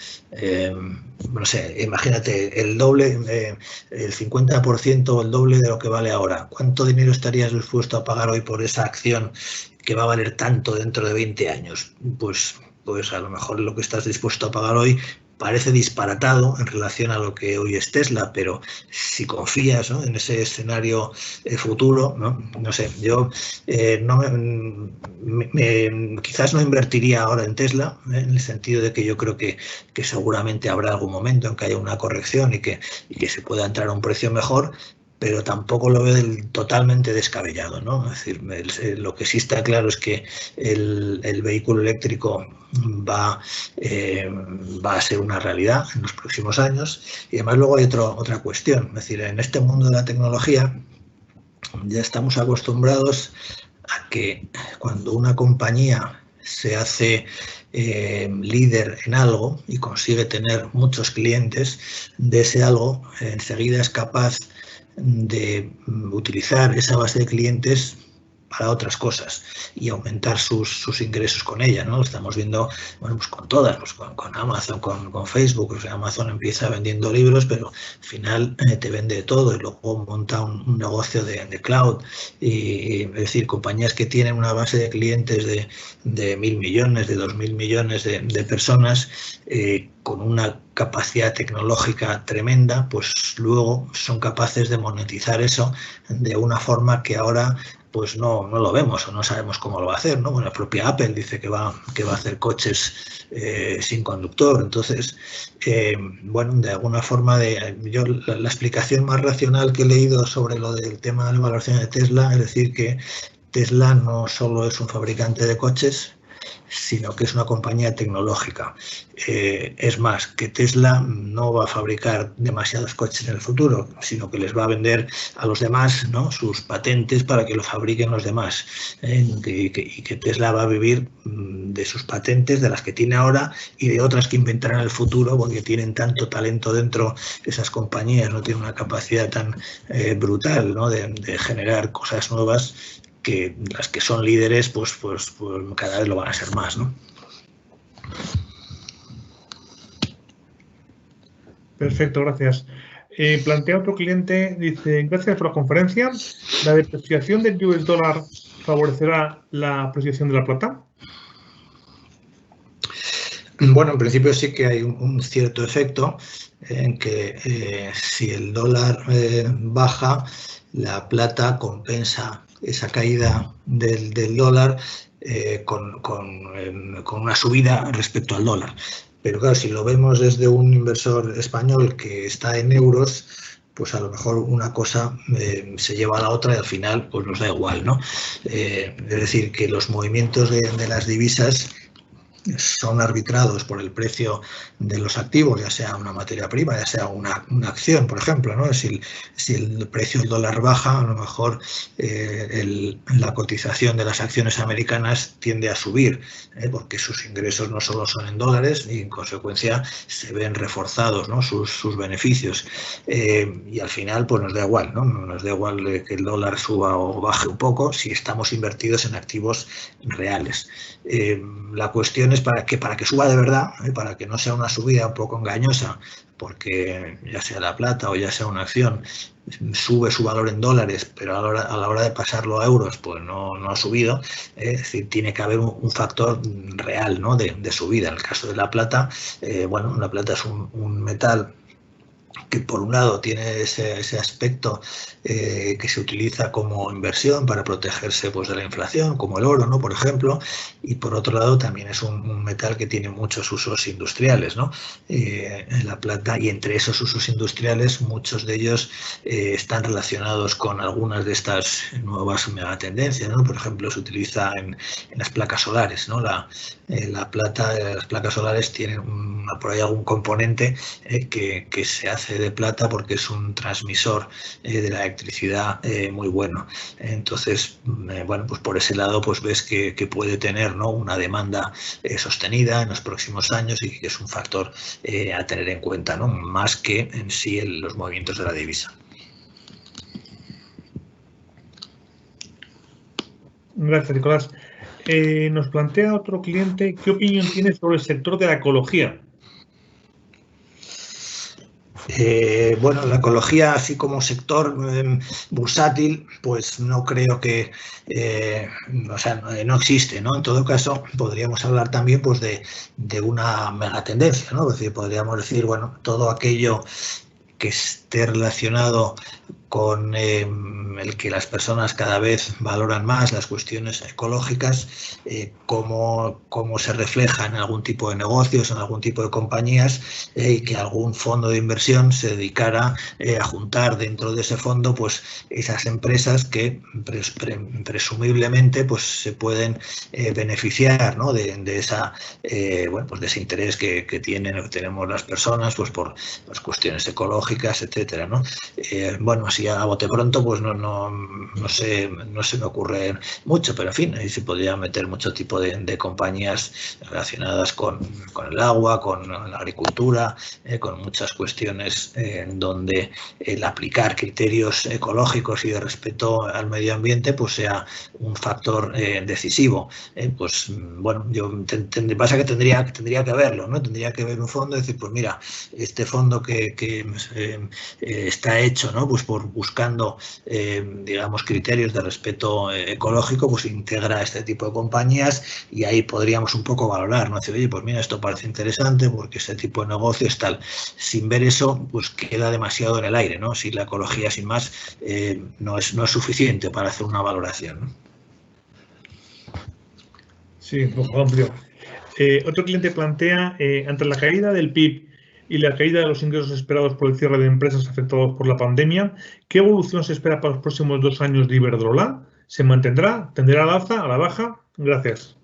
no sé, imagínate, el doble, el 50% o el doble de lo que vale ahora. ¿Cuánto dinero estarías dispuesto a pagar hoy por esa acción que va a valer tanto dentro de 20 años? Pues a lo mejor lo que estás dispuesto a pagar hoy parece disparatado en relación a lo que hoy es Tesla, pero si confías, ¿no?, en ese escenario futuro, no sé, yo quizás no invertiría ahora en Tesla, en el sentido de que yo creo que seguramente habrá algún momento en que haya una corrección y que se pueda entrar a un precio mejor, pero tampoco lo veo totalmente descabellado, ¿no? Es decir, lo que sí está claro es que el vehículo eléctrico va a ser una realidad en los próximos años. Y además luego hay otra cuestión, es decir, en este mundo de la tecnología ya estamos acostumbrados a que cuando una compañía se hace líder en algo y consigue tener muchos clientes de ese algo, enseguida es capaz de utilizar esa base de clientes para otras cosas y aumentar sus ingresos con ella, ¿no? Lo estamos viendo, bueno, pues con todas, pues con Amazon, con Facebook. O sea, Amazon empieza vendiendo libros, pero al final te vende todo y luego monta un negocio de cloud. Y es decir, compañías que tienen una base de clientes de 1.000 millones, de 2.000 millones de personas, con una capacidad tecnológica tremenda, pues luego son capaces de monetizar eso de una forma que ahora pues no lo vemos o no sabemos cómo lo va a hacer, ¿no? Bueno, la propia Apple dice que va a hacer coches sin conductor. Entonces, bueno, de alguna forma, yo la explicación más racional que he leído sobre lo del tema de la valoración de Tesla es decir que Tesla no solo es un fabricante de coches, sino que es una compañía tecnológica. Es más, que Tesla no va a fabricar demasiados coches en el futuro, sino que les va a vender a los demás, ¿no?, sus patentes para que lo fabriquen los demás. Y que Tesla va a vivir de sus patentes, de las que tiene ahora y de otras que inventará en el futuro, porque tienen tanto talento dentro esas compañías, no tienen una capacidad tan brutal, ¿no?, de generar cosas nuevas, que las que son líderes pues cada vez lo van a ser más, ¿no? Perfecto, gracias. Plantea otro cliente, dice, gracias por la conferencia. ¿La depreciación del US dólar favorecerá la apreciación de la plata? Bueno, en principio sí que hay un cierto efecto en que si el dólar baja, la plata compensa esa caída del dólar con una subida respecto al dólar. Pero claro, si lo vemos desde un inversor español que está en euros, pues a lo mejor una cosa se lleva a la otra y al final pues nos da igual, ¿no? Es decir, que los movimientos de las divisas son arbitrados por el precio de los activos, ya sea una materia prima, ya sea una acción, por ejemplo, ¿no? Si el precio del dólar baja, a lo mejor la cotización de las acciones americanas tiende a subir, porque sus ingresos no solo son en dólares y en consecuencia se ven reforzados, ¿no?, sus beneficios. Y al final pues nos da igual, ¿no? Nos da igual que el dólar suba o baje un poco si estamos invertidos en activos reales. La cuestión es para que suba de verdad, para que no sea una subida un poco engañosa, porque ya sea la plata o ya sea una acción, sube su valor en dólares, pero a la hora de pasarlo a euros, pues no ha subido. Es decir, tiene que haber un factor real, ¿no?, de subida. En el caso de la plata, bueno, la plata es un metal que por un lado tiene ese aspecto que se utiliza como inversión para protegerse pues, de la inflación, como el oro, ¿no? Por ejemplo, y por otro lado también es un metal que tiene muchos usos industriales, ¿no? La plata, y entre esos usos industriales muchos de ellos están relacionados con algunas de estas nuevas megatendencias, ¿no? Por ejemplo, se utiliza en las placas solares, ¿no? La plata, las placas solares tienen por ahí algún componente que se hace de plata porque es un transmisor de la electricidad muy bueno. Entonces, bueno, pues por ese lado pues ves que puede tener, ¿no? Una demanda sostenida en los próximos años y que es un factor a tener en cuenta, ¿no? Más que en sí los movimientos de la divisa. Gracias, Nicolás. Nos plantea otro cliente, ¿qué opinión tienes sobre el sector de la ecología? Bueno, la ecología, así como sector bursátil, pues no creo que, o sea, no existe, ¿no? En todo caso, podríamos hablar también pues, de una megatendencia, ¿no? Es decir, podríamos decir, bueno, todo aquello que esté relacionado con el que las personas cada vez valoran más las cuestiones ecológicas, cómo se refleja en algún tipo de negocios, en algún tipo de compañías, y que algún fondo de inversión se dedicara a juntar dentro de ese fondo pues esas empresas que presumiblemente pues se pueden beneficiar, ¿no? de esa bueno, pues de ese interés que tenemos las personas pues por las cuestiones ecológicas, etcétera, ¿no? Bueno, así a bote pronto pues no se me ocurre mucho, pero en fin, ahí se podría meter mucho tipo de compañías relacionadas con el agua, con la agricultura, con muchas cuestiones donde el aplicar criterios ecológicos y de respeto al medio ambiente pues sea un factor decisivo. Pues bueno, pasa que tendría que verlo, ¿no? Tendría que ver un fondo y decir, pues mira, este fondo que está hecho, ¿no? Pues buscando, digamos, criterios de respeto ecológico, pues integra este tipo de compañías y ahí podríamos un poco valorar, ¿no? Decir, oye, pues mira, esto parece interesante porque este tipo de negocio es tal. Sin ver eso, pues queda demasiado en el aire, ¿no? Si la ecología, sin más, no es suficiente para hacer una valoración, ¿no? Sí, un poco amplio. Otro cliente plantea, ante la caída del PIB y la caída de los ingresos esperados por el cierre de empresas afectadas por la pandemia, ¿qué evolución se espera para los próximos 2 años de Iberdrola? ¿Se mantendrá? ¿Tenderá al alza, a la baja? Gracias.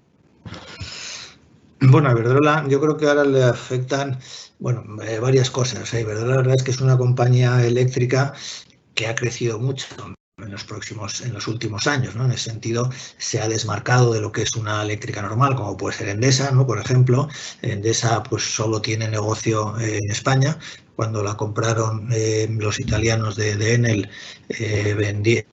Bueno, a Iberdrola yo creo que ahora le afectan, bueno, varias cosas. Iberdrola la verdad es que es una compañía eléctrica que ha crecido mucho en los últimos años, ¿no? En ese sentido, se ha desmarcado de lo que es una eléctrica normal, como puede ser Endesa, ¿no? Por ejemplo, Endesa pues solo tiene negocio en España. Cuando la compraron los italianos de Enel,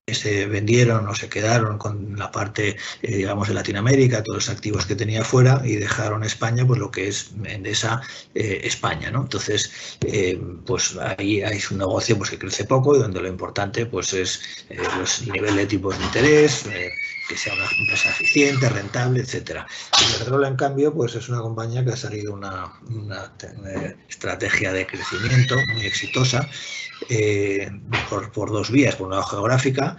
se vendieron o se quedaron con la parte, digamos, de Latinoamérica, todos los activos que tenía fuera y dejaron España, pues lo que es Endesa España, ¿no? Entonces, pues ahí hay un negocio pues, que crece poco y donde lo importante pues es el nivel de tipos de interés, que sea una empresa eficiente, rentable, etcétera. Iberdrola, en cambio, pues es una compañía que ha salido una estrategia de crecimiento muy exitosa por dos vías, por una geográfica,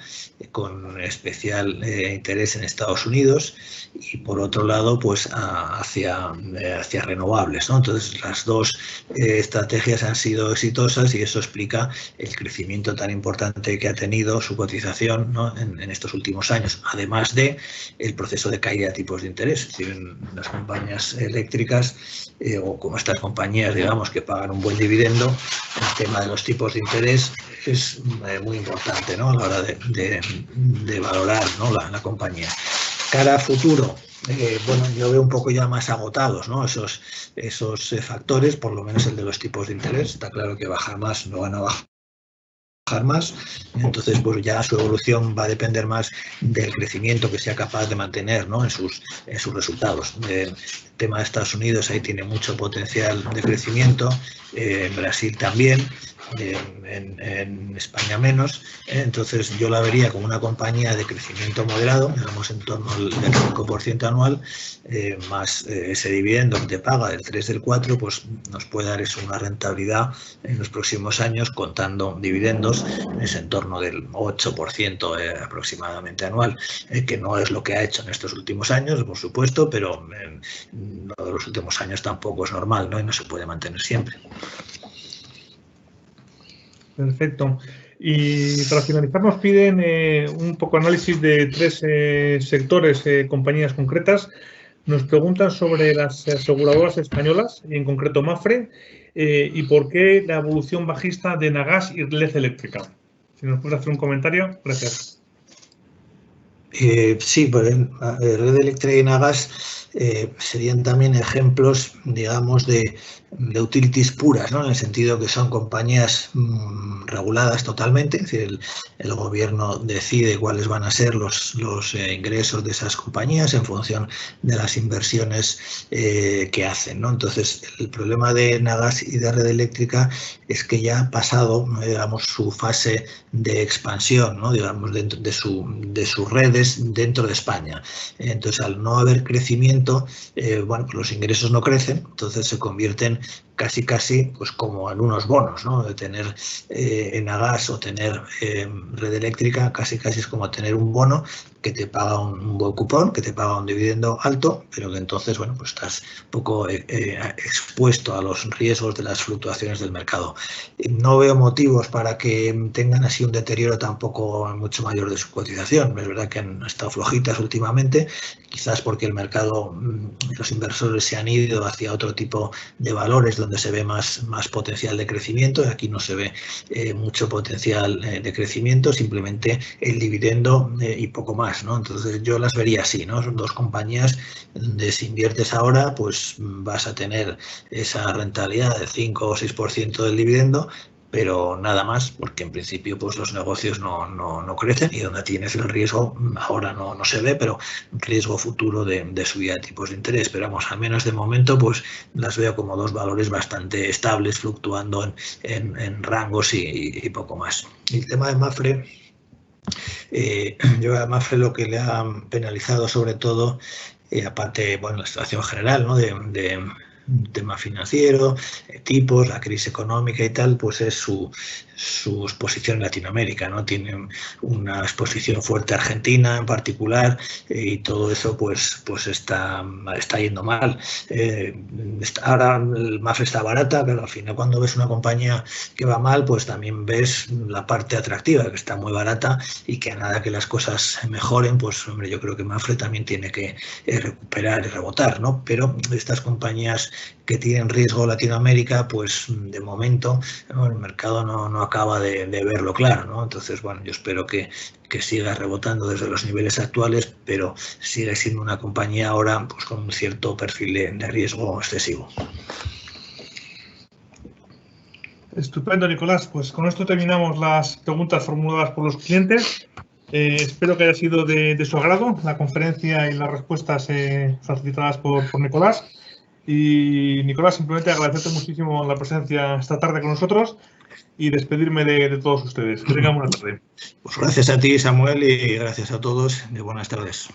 con especial interés en Estados Unidos y por otro lado, pues hacia renovables, ¿no? Entonces, las dos estrategias han sido exitosas y eso explica el crecimiento tan importante que ha tenido su cotización, ¿no? en estos últimos años, además de el proceso de caída de tipos de interés. Es decir, en las compañías eléctricas o como estas compañías, digamos, que pagan un buen dividendo, el tema de los tipos de interés es muy importante, ¿no? A la hora de valorar, ¿no? la compañía. Cara a futuro, bueno, yo veo un poco ya más agotados, ¿no? esos factores, por lo menos el de los tipos de interés. Está claro que bajar más no van a bajar más, entonces pues ya su evolución va a depender más del crecimiento que sea capaz de mantener, ¿no? en sus resultados. El tema de Estados Unidos ahí tiene mucho potencial de crecimiento, Brasil también, en España menos. Entonces yo la vería como una compañía de crecimiento moderado, digamos en torno al 5% anual, más ese dividendo que te paga del 3 del 4, pues nos puede dar eso una rentabilidad en los próximos años, contando dividendos, en ese entorno del 8% aproximadamente anual, que no es lo que ha hecho en estos últimos años, por supuesto, pero lo de los últimos años tampoco es normal, ¿no? Y no se puede mantener siempre. Perfecto. Y para finalizar nos piden un poco análisis de 3 sectores, compañías concretas. Nos preguntan sobre las aseguradoras españolas, y en concreto Mapfre, y por qué la evolución bajista de Nagas y Red Eléctrica. Si nos puedes hacer un comentario, gracias. Sí, pues Red Eléctrica y Nagas serían también ejemplos, digamos, de utilities puras, ¿no? En el sentido que son compañías reguladas totalmente, es decir, el gobierno decide cuáles van a ser los ingresos de esas compañías en función de las inversiones que hacen, ¿no? Entonces, el problema de Nagas y de Red Eléctrica es que ya ha pasado, digamos, su fase de expansión, ¿no? Digamos, dentro de sus redes dentro de España. Entonces, al no haber crecimiento, bueno, pues los ingresos no crecen, entonces se convierten casi pues como en unos bonos, ¿no? De tener Nagas o tener Red Eléctrica, casi es como tener un bono que te paga un buen cupón, que te paga un dividendo alto, pero que entonces, bueno, pues estás un poco expuesto a los riesgos de las fluctuaciones del mercado. No veo motivos para que tengan así un deterioro tampoco mucho mayor de su cotización. Es verdad que han estado flojitas últimamente, quizás porque el mercado, los inversores se han ido hacia otro tipo de valores donde se ve más potencial de crecimiento, y aquí no se ve mucho potencial de crecimiento, simplemente el dividendo y poco más, ¿no? Entonces yo las vería así, ¿no? Son dos compañías donde si inviertes ahora, pues vas a tener esa rentabilidad del 5 o 6% del dividendo, pero nada más, porque en principio pues los negocios no crecen, y donde tienes el riesgo ahora no se ve, pero riesgo futuro de subida de tipos de interés. Pero vamos, al menos de momento pues las veo como dos valores bastante estables, fluctuando en rangos y poco más. Y el tema de Mapfre, yo a Mapfre lo que le ha penalizado sobre todo, aparte, bueno, la situación general, ¿no? de tema financiero, tipos, la crisis económica y tal, pues es su exposición en Latinoamérica, ¿no? Tiene una exposición fuerte a Argentina en particular, y todo eso pues está yendo mal. Ahora el Mapfre está barata, pero al final cuando ves una compañía que va mal, pues también ves la parte atractiva, que está muy barata, y que a nada que las cosas mejoren, pues hombre, yo creo que Mapfre también tiene que recuperar y rebotar, ¿no? Pero estas compañías que tienen riesgo Latinoamérica, pues de momento, ¿no? El mercado no acaba de verlo claro, ¿no? Entonces, bueno, yo espero que siga rebotando desde los niveles actuales, pero sigue siendo una compañía ahora pues con un cierto perfil de riesgo excesivo. Estupendo, Nicolás. Pues con esto terminamos las preguntas formuladas por los clientes. Espero que haya sido de su agrado la conferencia y las respuestas facilitadas por Nicolás. Y Nicolás, simplemente agradecerte muchísimo la presencia esta tarde con nosotros y despedirme de todos ustedes. Que tengan buena tarde. Pues gracias a ti, Samuel, y gracias a todos. De buenas tardes.